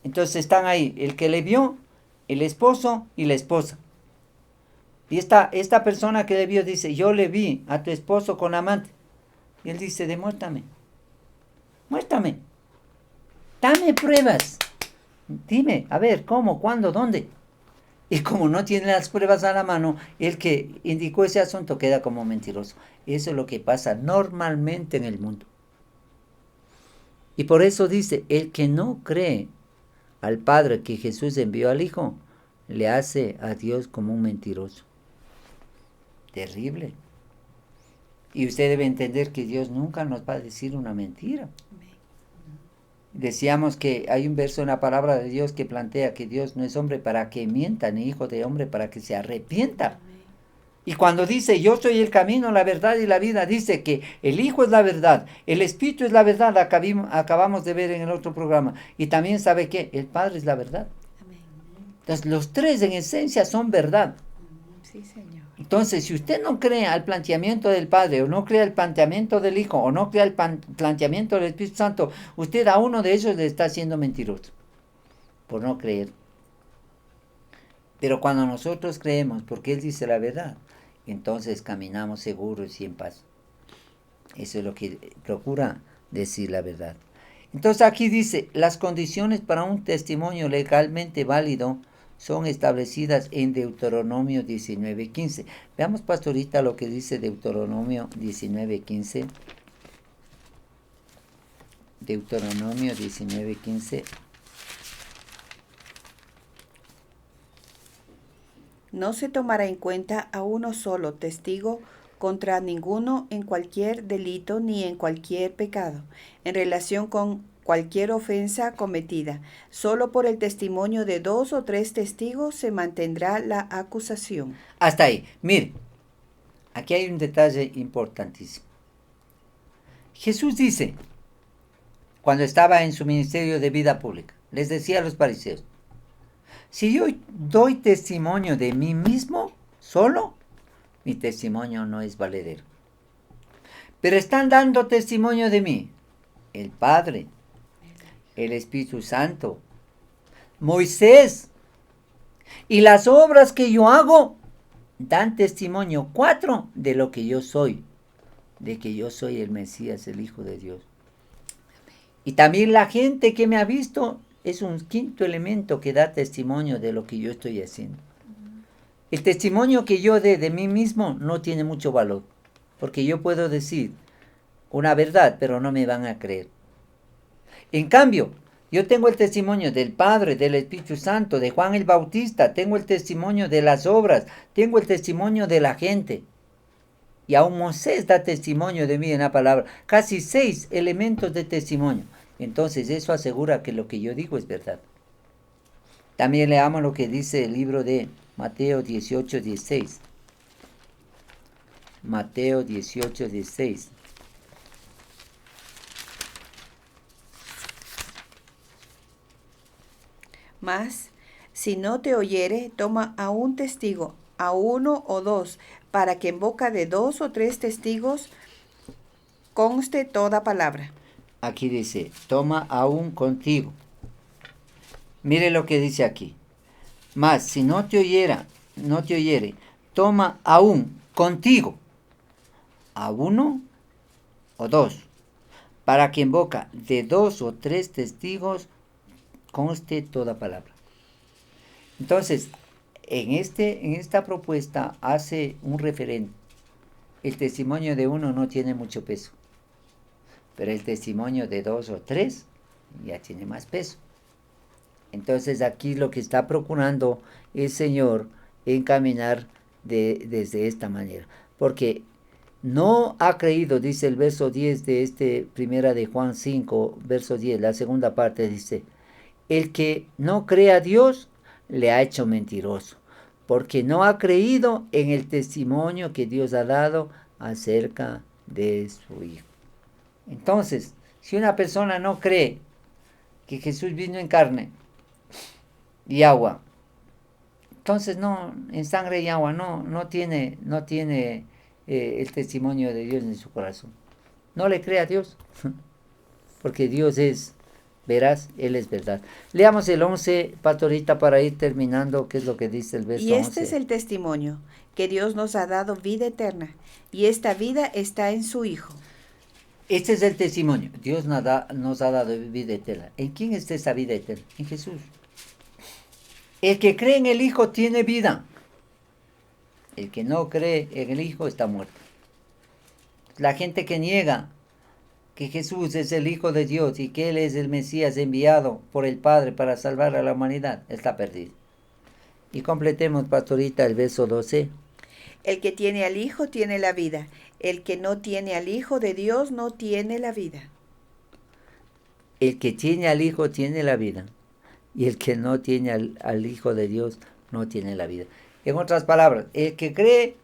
[SPEAKER 1] Entonces están ahí el que le vio, el esposo y la esposa. Y esta persona que le vio dice, yo le vi a tu esposo con amante. Y él dice, demuéstrame. Muéstrame. Dame pruebas. Dime, a ver, ¿cómo, cuándo, dónde? Y como no tiene las pruebas a la mano, el que indicó ese asunto queda como mentiroso. Eso es lo que pasa normalmente en el mundo. Y por eso dice, el que no cree al Padre que Jesús envió al Hijo, le hace a Dios como un mentiroso. Terrible. Y usted debe entender que Dios nunca nos va a decir una mentira. Decíamos que hay un verso en la palabra de Dios que plantea que Dios no es hombre para que mienta, ni hijo de hombre para que se arrepienta. Y cuando dice, yo soy el camino, la verdad y la vida, dice que el Hijo es la verdad, el Espíritu es la verdad, acabamos de ver en el otro programa. Y también sabe que el Padre es la verdad. Entonces los tres en esencia son verdad.
[SPEAKER 2] Sí, Señor.
[SPEAKER 1] Entonces, si usted no cree al planteamiento del Padre, o no cree al planteamiento del Hijo, o no cree al planteamiento del Espíritu Santo, usted a uno de ellos le está haciendo mentiroso, por no creer. Pero cuando nosotros creemos, porque Él dice la verdad, entonces caminamos seguros y en paz. Eso es lo que procura decir la verdad. Entonces aquí dice, las condiciones para un testimonio legalmente válido son establecidas en Deuteronomio 19:15. Veamos, pastorita, lo que dice Deuteronomio 19:15. Deuteronomio 19:15.
[SPEAKER 2] No se tomará en cuenta a uno solo testigo contra ninguno en cualquier delito ni en cualquier pecado, en relación con cualquier ofensa cometida. Solo por el testimonio de 2 o 3 testigos se mantendrá la acusación.
[SPEAKER 1] Hasta ahí. Mire, aquí hay un detalle importantísimo. Jesús dice, cuando estaba en su ministerio de vida pública, les decía a los fariseos, si yo doy testimonio de mí mismo solo, mi testimonio no es valedero. Pero están dando testimonio de mí. El Padre, el Espíritu Santo, Moisés. Y las obras que yo hago dan testimonio, 4, de lo que yo soy. De que yo soy el Mesías, el Hijo de Dios. Y también la gente que me ha visto es un 5.º elemento que da testimonio de lo que yo estoy haciendo. El testimonio que yo dé de mí mismo no tiene mucho valor, porque yo puedo decir una verdad, pero no me van a creer. En cambio, yo tengo el testimonio del Padre, del Espíritu Santo, de Juan el Bautista, tengo el testimonio de las obras, tengo el testimonio de la gente. Y aún Moisés da testimonio de mí en la palabra. Casi 6 elementos de testimonio. Entonces eso asegura que lo que yo digo es verdad. También leamos lo que dice el libro de Mateo 18:16. Mateo 18:16.
[SPEAKER 2] Mas, si no te oyere, toma a un testigo, a 1 o 2, para que en boca de 2 o 3 testigos conste toda palabra.
[SPEAKER 1] Aquí dice, toma aún contigo. Mire lo que dice aquí. Mas si no te oyere, toma aún contigo a 1 o 2, para que en boca de 2 o 3 testigos conste toda palabra. Entonces, en esta propuesta hace un referente. El testimonio de uno no tiene mucho peso, pero el testimonio de 2 o 3 ya tiene más peso. Entonces aquí lo que está procurando el Señor encaminar desde esta manera. Porque no ha creído, dice el verso 10 de primera de Juan 5, verso 10, la segunda parte dice, el que no cree a Dios le ha hecho mentiroso, porque no ha creído en el testimonio que Dios ha dado acerca de su Hijo. Entonces, si una persona no cree que Jesús vino en carne y agua, entonces no, en sangre y agua no tiene el testimonio de Dios en su corazón. No le cree a Dios, porque Dios es veraz, Él es verdad. Leamos el 11, pastorita, para ir terminando, qué es lo que dice el verso 11.
[SPEAKER 2] Y este es el testimonio, que Dios nos ha dado vida eterna, y esta vida está en su Hijo.
[SPEAKER 1] Este es el testimonio. Dios nos ha dado vida eterna. ¿En quién está esa vida eterna? En Jesús. El que cree en el Hijo tiene vida. El que no cree en el Hijo está muerto. La gente que niega que Jesús es el Hijo de Dios y que Él es el Mesías enviado por el Padre para salvar a la humanidad, está perdido. Y completemos, pastorita, el verso 12.
[SPEAKER 2] El que tiene al Hijo tiene la vida. El que no tiene al Hijo de Dios no tiene la vida.
[SPEAKER 1] El que tiene al Hijo tiene la vida. Y el que no tiene al Hijo de Dios no tiene la vida. En otras palabras, el que cree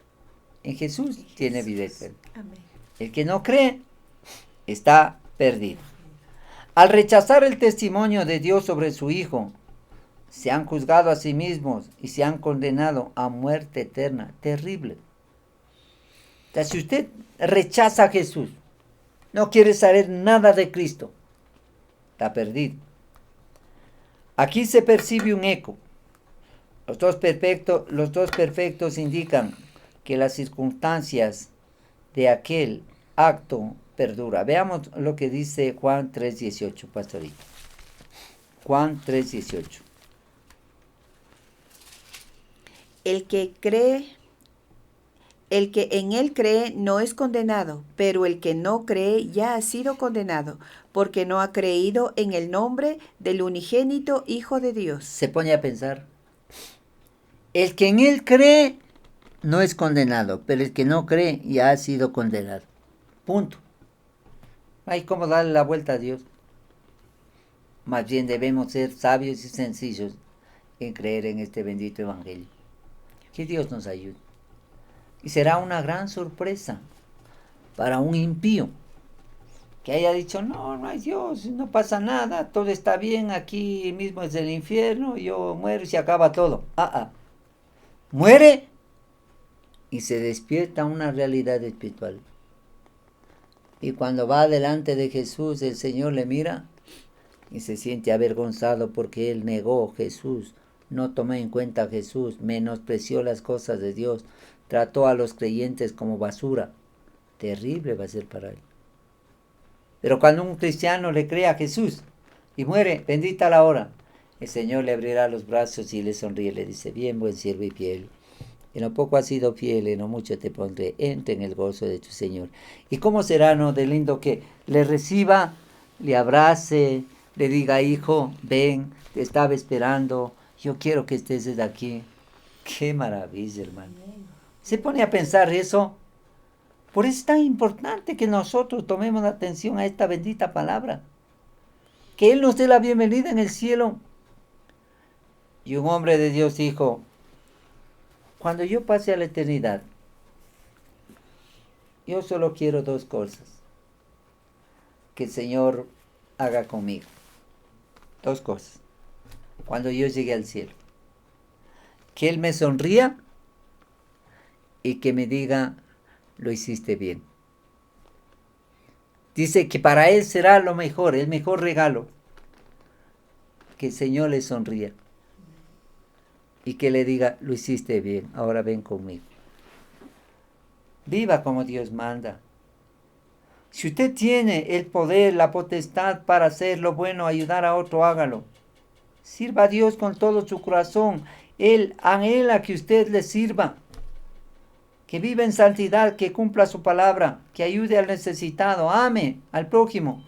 [SPEAKER 1] en Jesús tiene vida eterna.
[SPEAKER 2] Amén.
[SPEAKER 1] El que no cree está perdido. Al rechazar el testimonio de Dios sobre su Hijo, se han juzgado a sí mismos y se han condenado a muerte eterna. Terrible. O sea, si usted rechaza a Jesús, no quiere saber nada de Cristo, está perdido. Aquí se percibe un eco. Los dos perfectos indican que las circunstancias de aquel acto perdura. Veamos lo que dice Juan 3:18, pastorito. Juan 3:18.
[SPEAKER 2] El que en él cree no es condenado, pero el que no cree ya ha sido condenado, porque no ha creído en el nombre del unigénito Hijo de Dios.
[SPEAKER 1] Se pone a pensar. El que en él cree no es condenado, pero el que no cree ya ha sido condenado. Punto. No hay cómo darle la vuelta a Dios. Más bien debemos ser sabios y sencillos en creer en este bendito evangelio. Que Dios nos ayude. Y será una gran sorpresa para un impío que haya dicho, no hay Dios, no pasa nada, todo está bien, aquí mismo es el infierno, yo muero y se acaba todo. Muere y se despierta una realidad espiritual. Y cuando va delante de Jesús, el Señor le mira y se siente avergonzado porque él negó a Jesús, no tomó en cuenta a Jesús, menospreció las cosas de Dios, trató a los creyentes como basura. Terrible va a ser para él. Pero cuando un cristiano le cree a Jesús y muere, bendita la hora, el Señor le abrirá los brazos y le sonríe, le dice, bien, buen siervo y fiel. En lo poco has sido fiel, en lo mucho te pondré, entra en el gozo de tu Señor. ¿Y cómo será, no, de lindo que le reciba, le abrace, le diga, hijo, ven, te estaba esperando, yo quiero que estés desde aquí? Qué maravilla, hermano. Se pone a pensar eso. Por eso es tan importante que nosotros tomemos atención a esta bendita palabra. Que Él nos dé la bienvenida en el cielo. Y un hombre de Dios dijo, cuando yo pase a la eternidad, yo solo quiero dos cosas que el Señor haga conmigo. Dos cosas. Cuando yo llegue al cielo. Que Él me sonría y que me diga, lo hiciste bien. Dice que para Él será lo mejor, el mejor regalo. Que el Señor le sonría. Y que le diga, lo hiciste bien, ahora ven conmigo. Viva como Dios manda. Si usted tiene el poder, la potestad para hacer lo bueno, ayudar a otro, hágalo. Sirva a Dios con todo su corazón. Él anhela que usted le sirva. Que viva en santidad, que cumpla su palabra, que ayude al necesitado, ame al prójimo.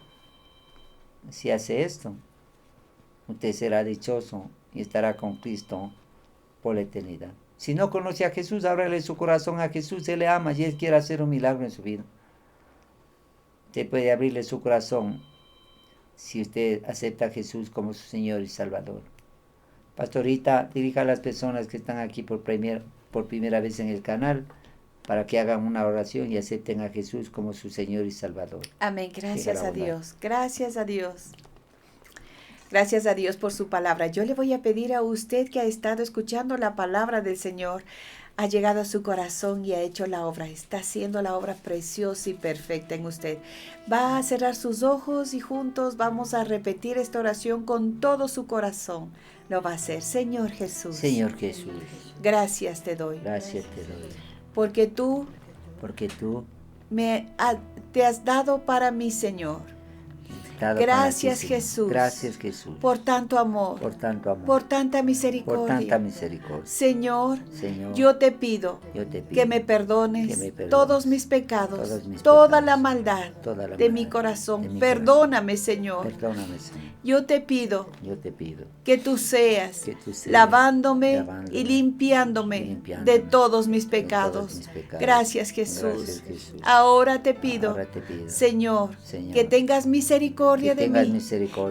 [SPEAKER 1] Si hace esto, usted será dichoso y estará con Cristo por la eternidad. Si no conoce a Jesús, ábrale su corazón a Jesús, Él le ama y Él quiere hacer un milagro en su vida. Usted puede abrirle su corazón si usted acepta a Jesús como su Señor y Salvador. Pastorita, dirija a las personas que están aquí por primera vez en el canal para que hagan una oración y acepten a Jesús como su Señor y Salvador.
[SPEAKER 2] Amén. Gracias a Dios. Gracias a Dios. Gracias a Dios por su palabra. Yo le voy a pedir a usted que ha estado escuchando la palabra del Señor, ha llegado a su corazón y ha hecho la obra. Está haciendo la obra preciosa y perfecta en usted. Va a cerrar sus ojos y juntos vamos a repetir esta oración con todo su corazón. Lo va a hacer. Señor Jesús.
[SPEAKER 1] Señor Jesús.
[SPEAKER 2] Gracias te doy.
[SPEAKER 1] Gracias te doy.
[SPEAKER 2] Porque tú te has dado para mí, Señor. Gracias ti, Jesús.
[SPEAKER 1] Gracias Jesús.
[SPEAKER 2] Por tanto amor.
[SPEAKER 1] Por tanto amor.
[SPEAKER 2] Por tanta misericordia.
[SPEAKER 1] Por tanta misericordia.
[SPEAKER 2] Señor, yo te pido que me perdones todos mis pecados, toda la maldad de mi corazón. Perdóname, Señor.
[SPEAKER 1] Perdóname, Señor.
[SPEAKER 2] Yo te pido
[SPEAKER 1] que
[SPEAKER 2] tú seas lavándome y limpiándome de todos mis pecados. Gracias, Jesús. Ahora te pido, Señor, que tengas misericordia de mí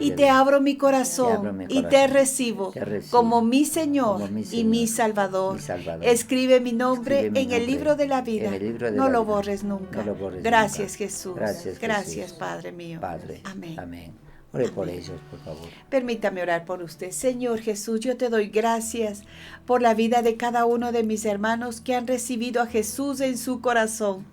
[SPEAKER 2] y te abro mi corazón y te recibo como mi Señor y mi Salvador. Escribe mi nombre en el libro de la vida. No lo borres nunca. Gracias, Jesús. Gracias, Padre mío. Amén.
[SPEAKER 1] Ore por ellos, por favor.
[SPEAKER 2] Permítame orar por usted. Señor Jesús, yo te doy gracias por la vida de cada uno de mis hermanos que han recibido a Jesús en su corazón.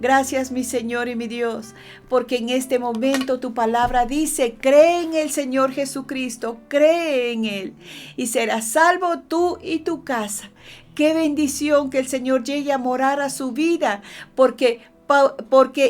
[SPEAKER 2] Gracias, mi Señor y mi Dios, porque en este momento tu palabra dice, cree en el Señor Jesucristo, cree en Él y serás salvo tú y tu casa. Qué bendición que el Señor llegue a morar a su vida, porque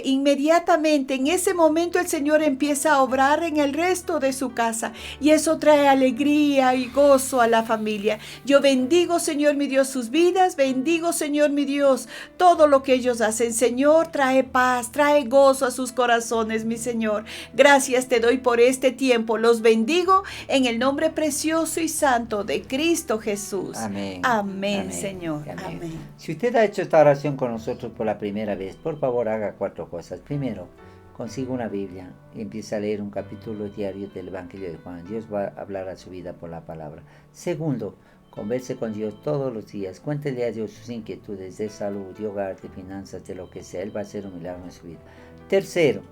[SPEAKER 2] inmediatamente en ese momento el Señor empieza a obrar en el resto de su casa y eso trae alegría y gozo a la familia. Yo bendigo, Señor mi Dios, sus vidas, bendigo, Señor mi Dios, todo lo que ellos hacen. Señor, trae paz, trae gozo a sus corazones, mi Señor. Gracias te doy por este tiempo. Los bendigo en el nombre precioso y santo de Cristo Jesús.
[SPEAKER 1] Amén.
[SPEAKER 2] Amén, Señor.
[SPEAKER 1] Amén. Si usted ha hecho esta oración con nosotros por la primera vez, por favor haga 4 cosas. Primero, consiga una Biblia y empiece a leer un capítulo diario del Evangelio de Juan. Dios va a hablar a su vida por la palabra. Segundo, converse con Dios todos los días. Cuéntele a Dios sus inquietudes de salud, de hogar, de finanzas, de lo que sea. Él va a hacer un milagro en su vida. Tercero,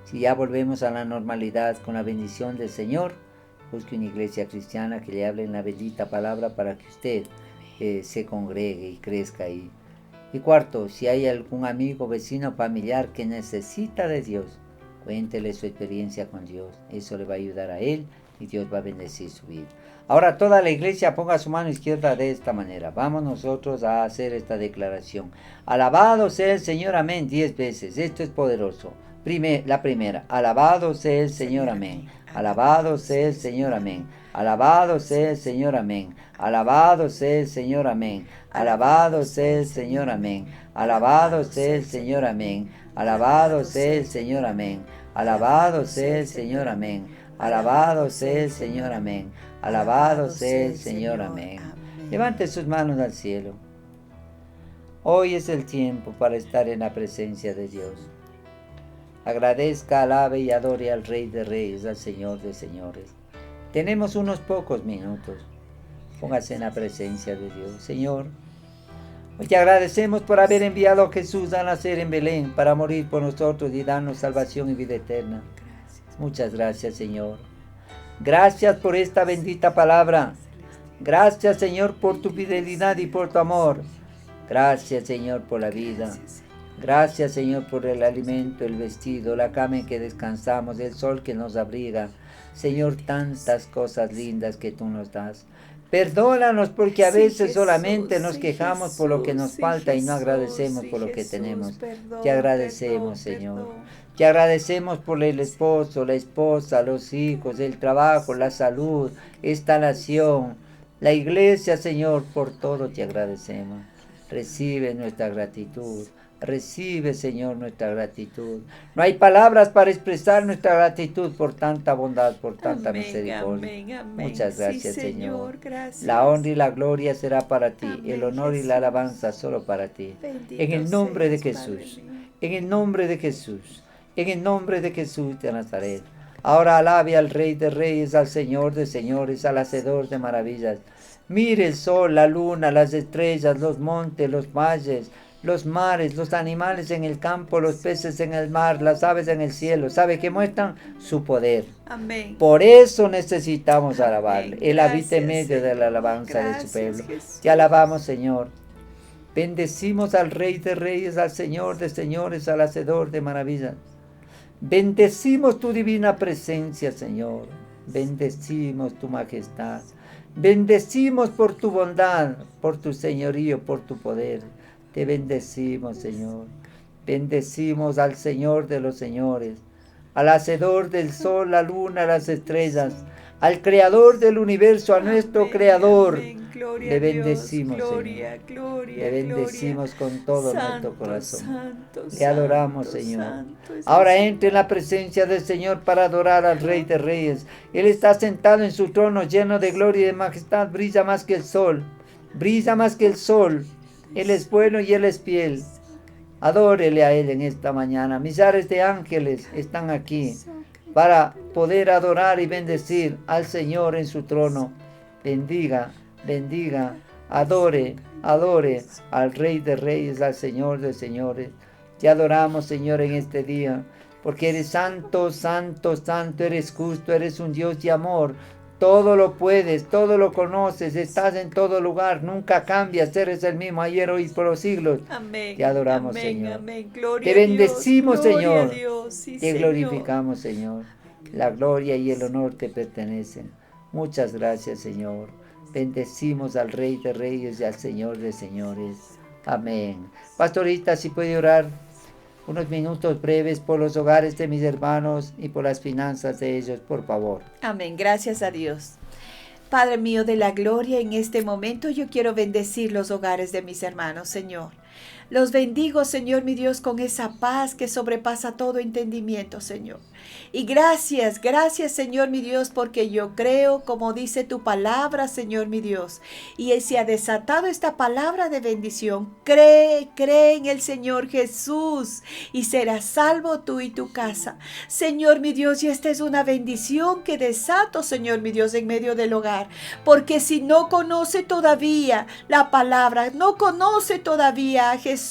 [SPEAKER 1] si ya volvemos a la normalidad con la bendición del Señor, busque una iglesia cristiana que le hable en la bendita palabra para que usted se congregue y crezca y Y cuarto, si hay algún amigo, vecino, familiar que necesita de Dios, cuéntele su experiencia con Dios. Eso le va a ayudar a él y Dios va a bendecir su vida. Ahora toda la iglesia ponga su mano izquierda de esta manera. Vamos nosotros a hacer esta declaración. Alabado sea el Señor, amén, 10 veces. Esto es poderoso. La primera, alabado sea el Señor, amén. Alabado sea el Señor, amén. Alabado sea el Señor, amén. Alabado sea el Señor, amén. Alabado sea el Señor, amén. Alabado sea el Señor, amén. Alabado sea el Señor, amén. Alabado sea el Señor, amén. Alabado sea el Señor, amén. Alabado sea el Señor, amén. Levante sus manos al cielo. Hoy es el tiempo para estar en la presencia de Dios. Agradezca, alabe y adore al Rey de Reyes, al Señor de Señores. Tenemos unos pocos minutos. Póngase en la presencia de Dios. Señor, hoy te agradecemos por haber enviado a Jesús a nacer en Belén para morir por nosotros y darnos salvación y vida eterna. Muchas gracias, Señor. Gracias por esta bendita palabra. Gracias, Señor, por tu fidelidad y por tu amor. Gracias, Señor, por la vida. Gracias, Señor, por el alimento, el vestido, la cama en que descansamos, el sol que nos abriga. Señor, tantas cosas lindas que tú nos das. Perdónanos porque a veces solamente nos quejamos por lo que nos falta y no agradecemos por lo que tenemos. Te agradecemos, Señor. Te agradecemos por el esposo, la esposa, los hijos, el trabajo, la salud, esta nación, la iglesia, Señor, por todo te agradecemos. Recibe nuestra gratitud. Recibe, Señor, nuestra gratitud. No hay palabras para expresar nuestra gratitud por tanta bondad, por tanta misericordia.
[SPEAKER 2] Amén.
[SPEAKER 1] Muchas gracias, Señor.
[SPEAKER 2] Gracias.
[SPEAKER 1] La honra y la gloria será para ti.
[SPEAKER 2] Amén,
[SPEAKER 1] El honor y la alabanza solo para ti.
[SPEAKER 2] Bendito
[SPEAKER 1] En el nombre de
[SPEAKER 2] seas,
[SPEAKER 1] Jesús.
[SPEAKER 2] Padre mío.
[SPEAKER 1] En el nombre de Jesús. En el nombre de Jesús de Nazaret. Ahora alabe al Rey de Reyes, al Señor de Señores, al Hacedor de maravillas. Mire el sol, la luna, las estrellas, los montes, los valles, los mares, los animales en el campo, los peces en el mar, las aves en el cielo. ¿Sabe que muestran? Su poder.
[SPEAKER 2] Amén.
[SPEAKER 1] Por eso necesitamos alabarle. Él habita en
[SPEAKER 2] Gracias,
[SPEAKER 1] medio de la
[SPEAKER 2] Señor.
[SPEAKER 1] alabanza de
[SPEAKER 2] Gracias,
[SPEAKER 1] su pueblo.
[SPEAKER 2] Jesús.
[SPEAKER 1] Te alabamos, Señor. Bendecimos al Rey de Reyes, al Señor de Señores, al Hacedor de maravillas. Bendecimos tu divina presencia, Señor. Bendecimos tu majestad. Bendecimos por tu bondad, por tu señorío, por tu poder. Te bendecimos, Señor. Bendecimos al Señor de los señores, al Hacedor del sol, la luna, las estrellas, al Creador del universo, a nuestro Creador.
[SPEAKER 2] Amén. Gloria
[SPEAKER 1] Le
[SPEAKER 2] a Dios.
[SPEAKER 1] bendecimos,
[SPEAKER 2] Gloria,
[SPEAKER 1] Señor.
[SPEAKER 2] gloria,
[SPEAKER 1] Le bendecimos
[SPEAKER 2] gloria.
[SPEAKER 1] con todo
[SPEAKER 2] Santo,
[SPEAKER 1] nuestro corazón.
[SPEAKER 2] santo,
[SPEAKER 1] Le adoramos,
[SPEAKER 2] santo,
[SPEAKER 1] Señor.
[SPEAKER 2] santo es
[SPEAKER 1] Ahora
[SPEAKER 2] el
[SPEAKER 1] entre en la presencia del Señor para adorar al Rey de Reyes. Él está sentado en su trono lleno de gloria y de majestad. Brilla más que el sol. Brilla más que el sol. Él es bueno y Él es fiel. Adórele a Él en esta mañana. Millares de ángeles están aquí para poder adorar y bendecir al Señor en su trono. Bendiga, bendiga, adore, adore al Rey de Reyes, al Señor de Señores. Te adoramos, Señor, en este día, porque eres santo, santo, santo, eres justo, eres un Dios de amor. Todo lo puedes, todo lo conoces, estás en todo lugar, nunca cambias, eres el mismo ayer, hoy, por los siglos.
[SPEAKER 2] Amén.
[SPEAKER 1] Te adoramos,
[SPEAKER 2] Amén,
[SPEAKER 1] Señor.
[SPEAKER 2] amén. Gloria
[SPEAKER 1] Te
[SPEAKER 2] a Dios,
[SPEAKER 1] bendecimos,
[SPEAKER 2] gloria
[SPEAKER 1] Señor.
[SPEAKER 2] a Dios. Sí,
[SPEAKER 1] Te
[SPEAKER 2] Señor.
[SPEAKER 1] glorificamos, Señor. La gloria y el honor te pertenecen. Muchas gracias, Señor. Bendecimos al Rey de Reyes y al Señor de Señores. Amén. Pastorita, si puede orar unos minutos breves por los hogares de mis hermanos y por las finanzas de ellos, por favor.
[SPEAKER 2] Amén, gracias a Dios. Padre mío de la gloria, en este momento yo quiero bendecir los hogares de mis hermanos, Señor. Los bendigo, Señor mi Dios, con esa paz que sobrepasa todo entendimiento, Señor. Y gracias, gracias, Señor mi Dios, porque yo creo, como dice tu palabra, Señor mi Dios. Y se ha desatado esta palabra de bendición. Cree en el Señor Jesús y serás salvo tú y tu casa. Señor mi Dios, y esta es una bendición que desato, Señor mi Dios, en medio del hogar. Porque si no conoce todavía la palabra, no conoce todavía a Jesús,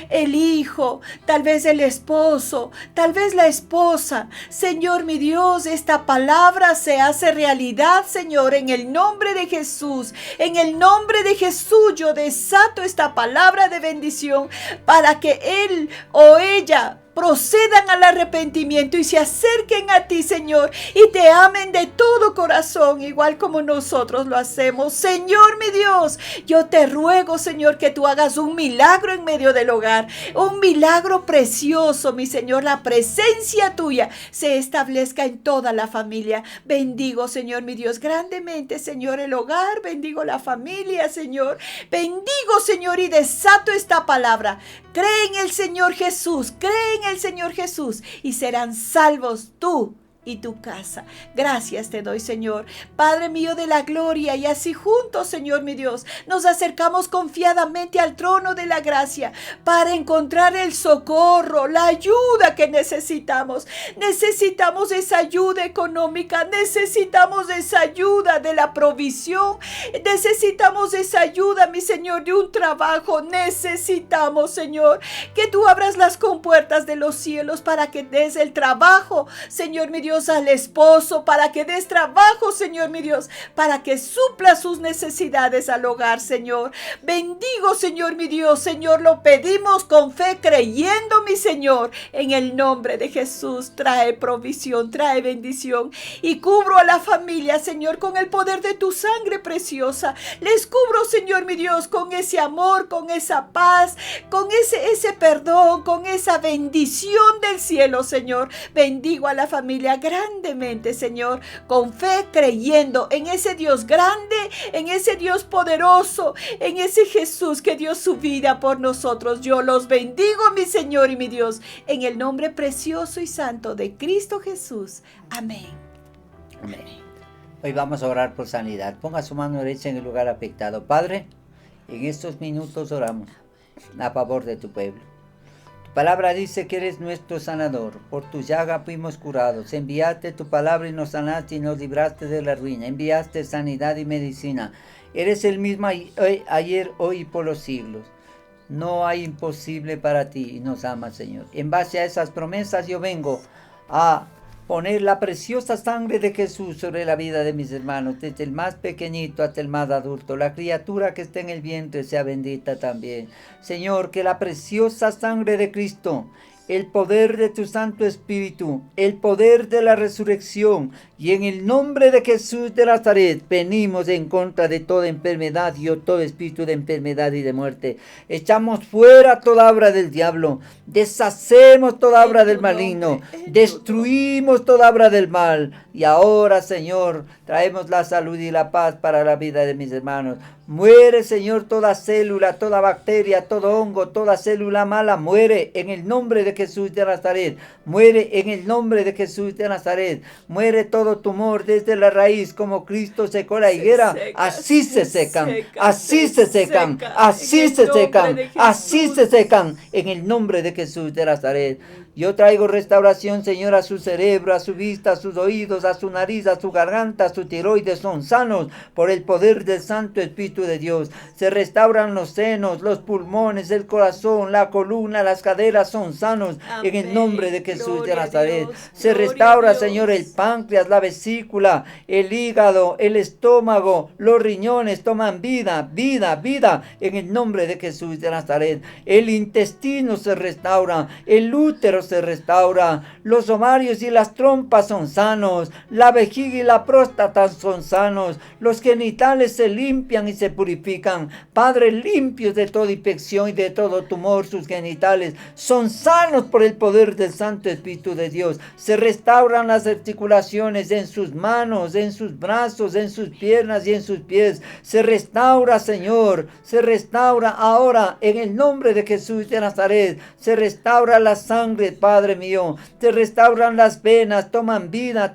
[SPEAKER 2] el Hijo, tal vez el esposo, tal vez la esposa, poderosa. Señor mi Dios, esta palabra se hace realidad, Señor, en el nombre de Jesús. En el nombre de Jesús yo desato esta palabra de bendición para que él o ella procedan al arrepentimiento y se acerquen a ti, Señor, y te amen de todo corazón, igual como nosotros lo hacemos. Señor mi Dios, yo te ruego, Señor, que tú hagas un milagro en medio del hogar, un milagro precioso, mi Señor. La presencia tuya se establezca en toda la familia. Bendigo, Señor mi Dios, grandemente, Señor, el hogar. Bendigo la familia, Señor. Bendigo, Señor, y desato esta palabra. Cree en el Señor Jesús, cree en el Señor Jesús y serán salvos tú y tu casa. Gracias te doy, Señor, Padre mío de la gloria, y así juntos, Señor mi Dios, nos acercamos confiadamente al trono de la gracia para encontrar el socorro, la ayuda que necesitamos. Necesitamos esa ayuda económica, necesitamos esa ayuda de la provisión, necesitamos esa ayuda, mi Señor, de un trabajo. Necesitamos, Señor, que tú abras las compuertas de los cielos para que des el trabajo, Señor mi Dios, al esposo, para que des trabajo, Señor mi Dios, para que supla sus necesidades al hogar, Señor. Bendigo, Señor mi Dios, Señor, lo pedimos con fe, creyendo, mi Señor, en el nombre de Jesús. Trae provisión, trae bendición, y cubro a la familia, Señor, con el poder de tu sangre preciosa. Les cubro, Señor mi Dios, con ese amor, con esa paz, con ese perdón, con esa bendición del cielo, Señor. Bendigo a la familia grandemente, Señor, con fe, creyendo en ese Dios grande, en ese Dios poderoso, en ese Jesús que dio su vida por nosotros. Yo los bendigo, mi Señor y mi Dios, en el nombre precioso y santo de Cristo Jesús. Amén.
[SPEAKER 1] Amén. Hoy vamos a orar por sanidad. Ponga su mano derecha en el lugar afectado. Padre, en estos minutos oramos a favor de tu pueblo. Palabra dice que eres nuestro sanador, por tu llaga fuimos curados. Enviaste tu palabra y nos sanaste y nos libraste de la ruina. Enviaste sanidad y medicina. Eres el mismo ayer, hoy y por los siglos. No hay imposible para ti y nos amas, Señor. En base a esas promesas yo vengo a poner la preciosa sangre de Jesús sobre la vida de mis hermanos, desde el más pequeñito hasta el más adulto. La criatura que esté en el vientre sea bendita también. Señor, que la preciosa sangre de Cristo, el poder de tu Santo Espíritu, el poder de la resurrección, y en el nombre de Jesús de Nazaret venimos en contra de toda enfermedad y todo espíritu de enfermedad y de muerte. Echamos fuera toda obra del diablo, deshacemos toda obra del maligno, destruimos toda obra del mal. Y ahora, Señor, traemos la salud y la paz para la vida de mis hermanos. Muere, Señor, toda célula, toda bacteria, todo hongo, toda célula mala, muere en el nombre de Jesús de Nazaret. Muere en el nombre de Jesús de Nazaret. Muere todo tumor desde la raíz, como Cristo secó la higuera. Así se secan, así se secan, así se secan, así se secan en el nombre de Jesús de Nazaret. Yo traigo restauración, Señor, a su cerebro, a su vista, a sus oídos, a su nariz, a su garganta, a su tiroides. Son sanos por el poder del Santo Espíritu de Dios. Se restauran los senos, los pulmones, el corazón, la columna, las caderas son sanos. Amén. En el nombre de Jesús de Nazaret. Se restaura, Señor, el páncreas, la vesícula, el hígado, el estómago, los riñones toman vida, vida, vida. En el nombre de Jesús de Nazaret. El intestino se restaura, el útero se restaura, los ovarios y las trompas son sanos, la vejiga y la próstata son sanos, los genitales se limpian y se purifican. Padre, limpios de toda infección y de todo tumor, sus genitales son sanos por el poder del Santo Espíritu de Dios. Se restauran las articulaciones en sus manos, en sus brazos, en sus piernas y en sus pies. Se restaura, Señor, se restaura ahora en el nombre de Jesús de Nazaret. Se restaura la sangre, Padre mío, te restauran las venas, toman vida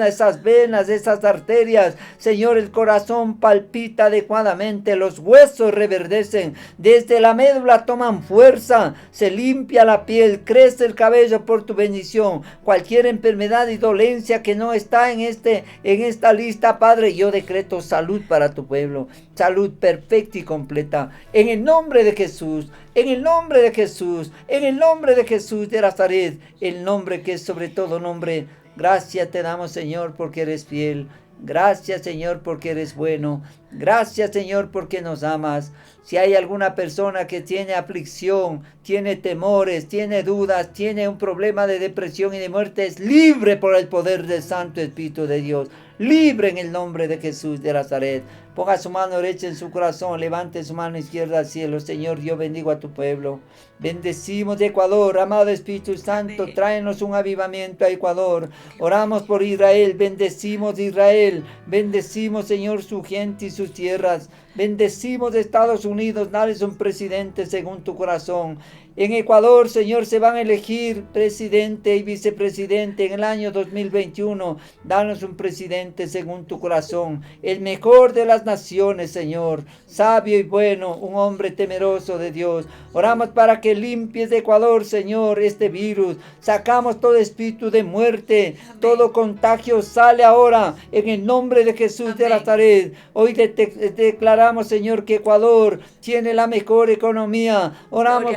[SPEAKER 1] esas venas, esas arterias. Señor, el corazón palpita adecuadamente, los huesos reverdecen, desde la médula toman fuerza, se limpia la piel, piel, crece el cabello por tu bendición. Cualquier enfermedad y dolencia que no está en esta lista, Padre, yo decreto salud para tu pueblo, salud perfecta y completa, en el nombre de Jesús, en el nombre de Jesús, en el nombre de Jesús de Nazaret, el nombre que es sobre todo nombre. Gracias te damos, Señor, porque eres fiel. Gracias, Señor, porque eres bueno. Gracias, Señor, porque nos amas. Si hay alguna persona que tiene aflicción, tiene temores, tiene dudas, tiene un problema de depresión y de muerte, es libre por el poder del Santo Espíritu de Dios. Libre en el nombre de Jesús de Nazaret. Ponga su mano derecha en su corazón, levante su mano izquierda al cielo. Señor, yo bendigo a tu pueblo. Bendecimos Ecuador, amado Espíritu Santo, tráenos un avivamiento a Ecuador. Oramos por Israel, bendecimos Israel, bendecimos, Señor, su gente y sus tierras. Bendecimos Estados Unidos, dales un presidente según tu corazón. En Ecuador, Señor, se van a elegir presidente y vicepresidente en el año 2021. Danos un presidente según tu corazón, el mejor de las naciones, Señor, sabio y bueno, un hombre temeroso de Dios. Oramos para que limpies de Ecuador, Señor, este virus. Sacamos todo espíritu de muerte, todo contagio sale ahora en el nombre de Jesús de Nazaret. Hoy declaramos, Señor, que Ecuador tiene la mejor economía. Oramos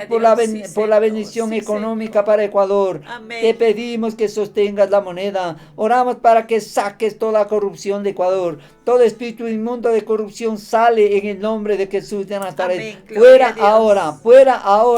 [SPEAKER 1] por la bendición económica para Ecuador. Te pedimos que sostengas la moneda. Oramos para que saques toda corrupción de Ecuador. Todo espíritu inmundo de corrupción sale en el nombre de Jesús de Nazaret. Fuera ahora,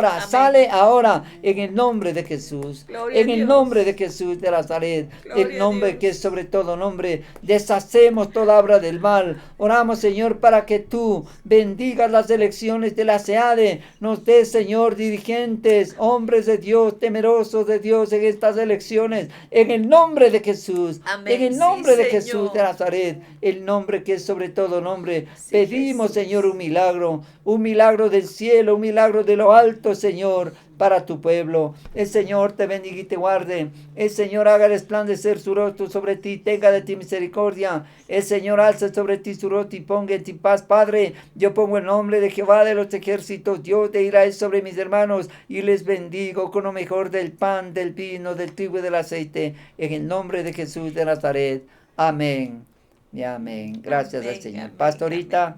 [SPEAKER 2] Amén.
[SPEAKER 1] Sale ahora en el nombre de Jesús.
[SPEAKER 2] Gloria
[SPEAKER 1] En el nombre de Jesús de Nazaret. El nombre que es sobre todo nombre. Deshacemos toda obra del mal. Oramos, Señor, para que tú bendigas las elecciones de la SEADE. Nos des, Señor, dirigentes, hombres de Dios, temerosos de Dios en estas elecciones. En el nombre de Jesús.
[SPEAKER 2] Amén.
[SPEAKER 1] En el nombre de
[SPEAKER 2] Señor.
[SPEAKER 1] Jesús de Nazaret. El nombre que es sobre todo nombre. Pedimos,
[SPEAKER 2] Jesús.
[SPEAKER 1] Señor, un milagro del cielo, un milagro de lo alto, Señor, para tu pueblo. El Señor te bendiga y te guarde. El Señor haga resplandecer su rostro sobre ti, tenga de ti misericordia. El Señor alce sobre ti su rostro y ponga en ti paz. Padre, yo pongo el nombre de Jehová de los ejércitos, Dios de Israel, sobre mis hermanos y les bendigo con lo mejor del pan, del vino, del trigo y del aceite, en el nombre de Jesús de Nazaret. Amén y amén. Gracias al Señor.
[SPEAKER 2] Amén,
[SPEAKER 1] Pastorita,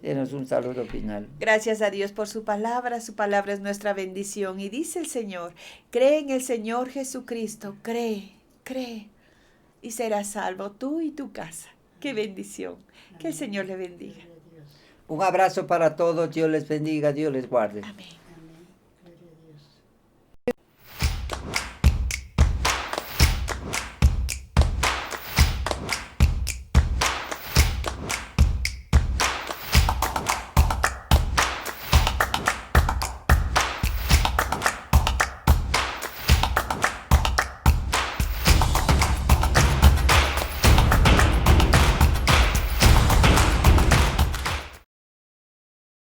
[SPEAKER 1] denos un saludo final.
[SPEAKER 2] Gracias a Dios por su palabra es nuestra bendición. Y dice el Señor, cree en el Señor Jesucristo, cree, y serás salvo tú y tu casa. Qué bendición, que el Señor le bendiga.
[SPEAKER 1] Un abrazo para todos, Dios les bendiga, Dios les guarde.
[SPEAKER 2] Amén.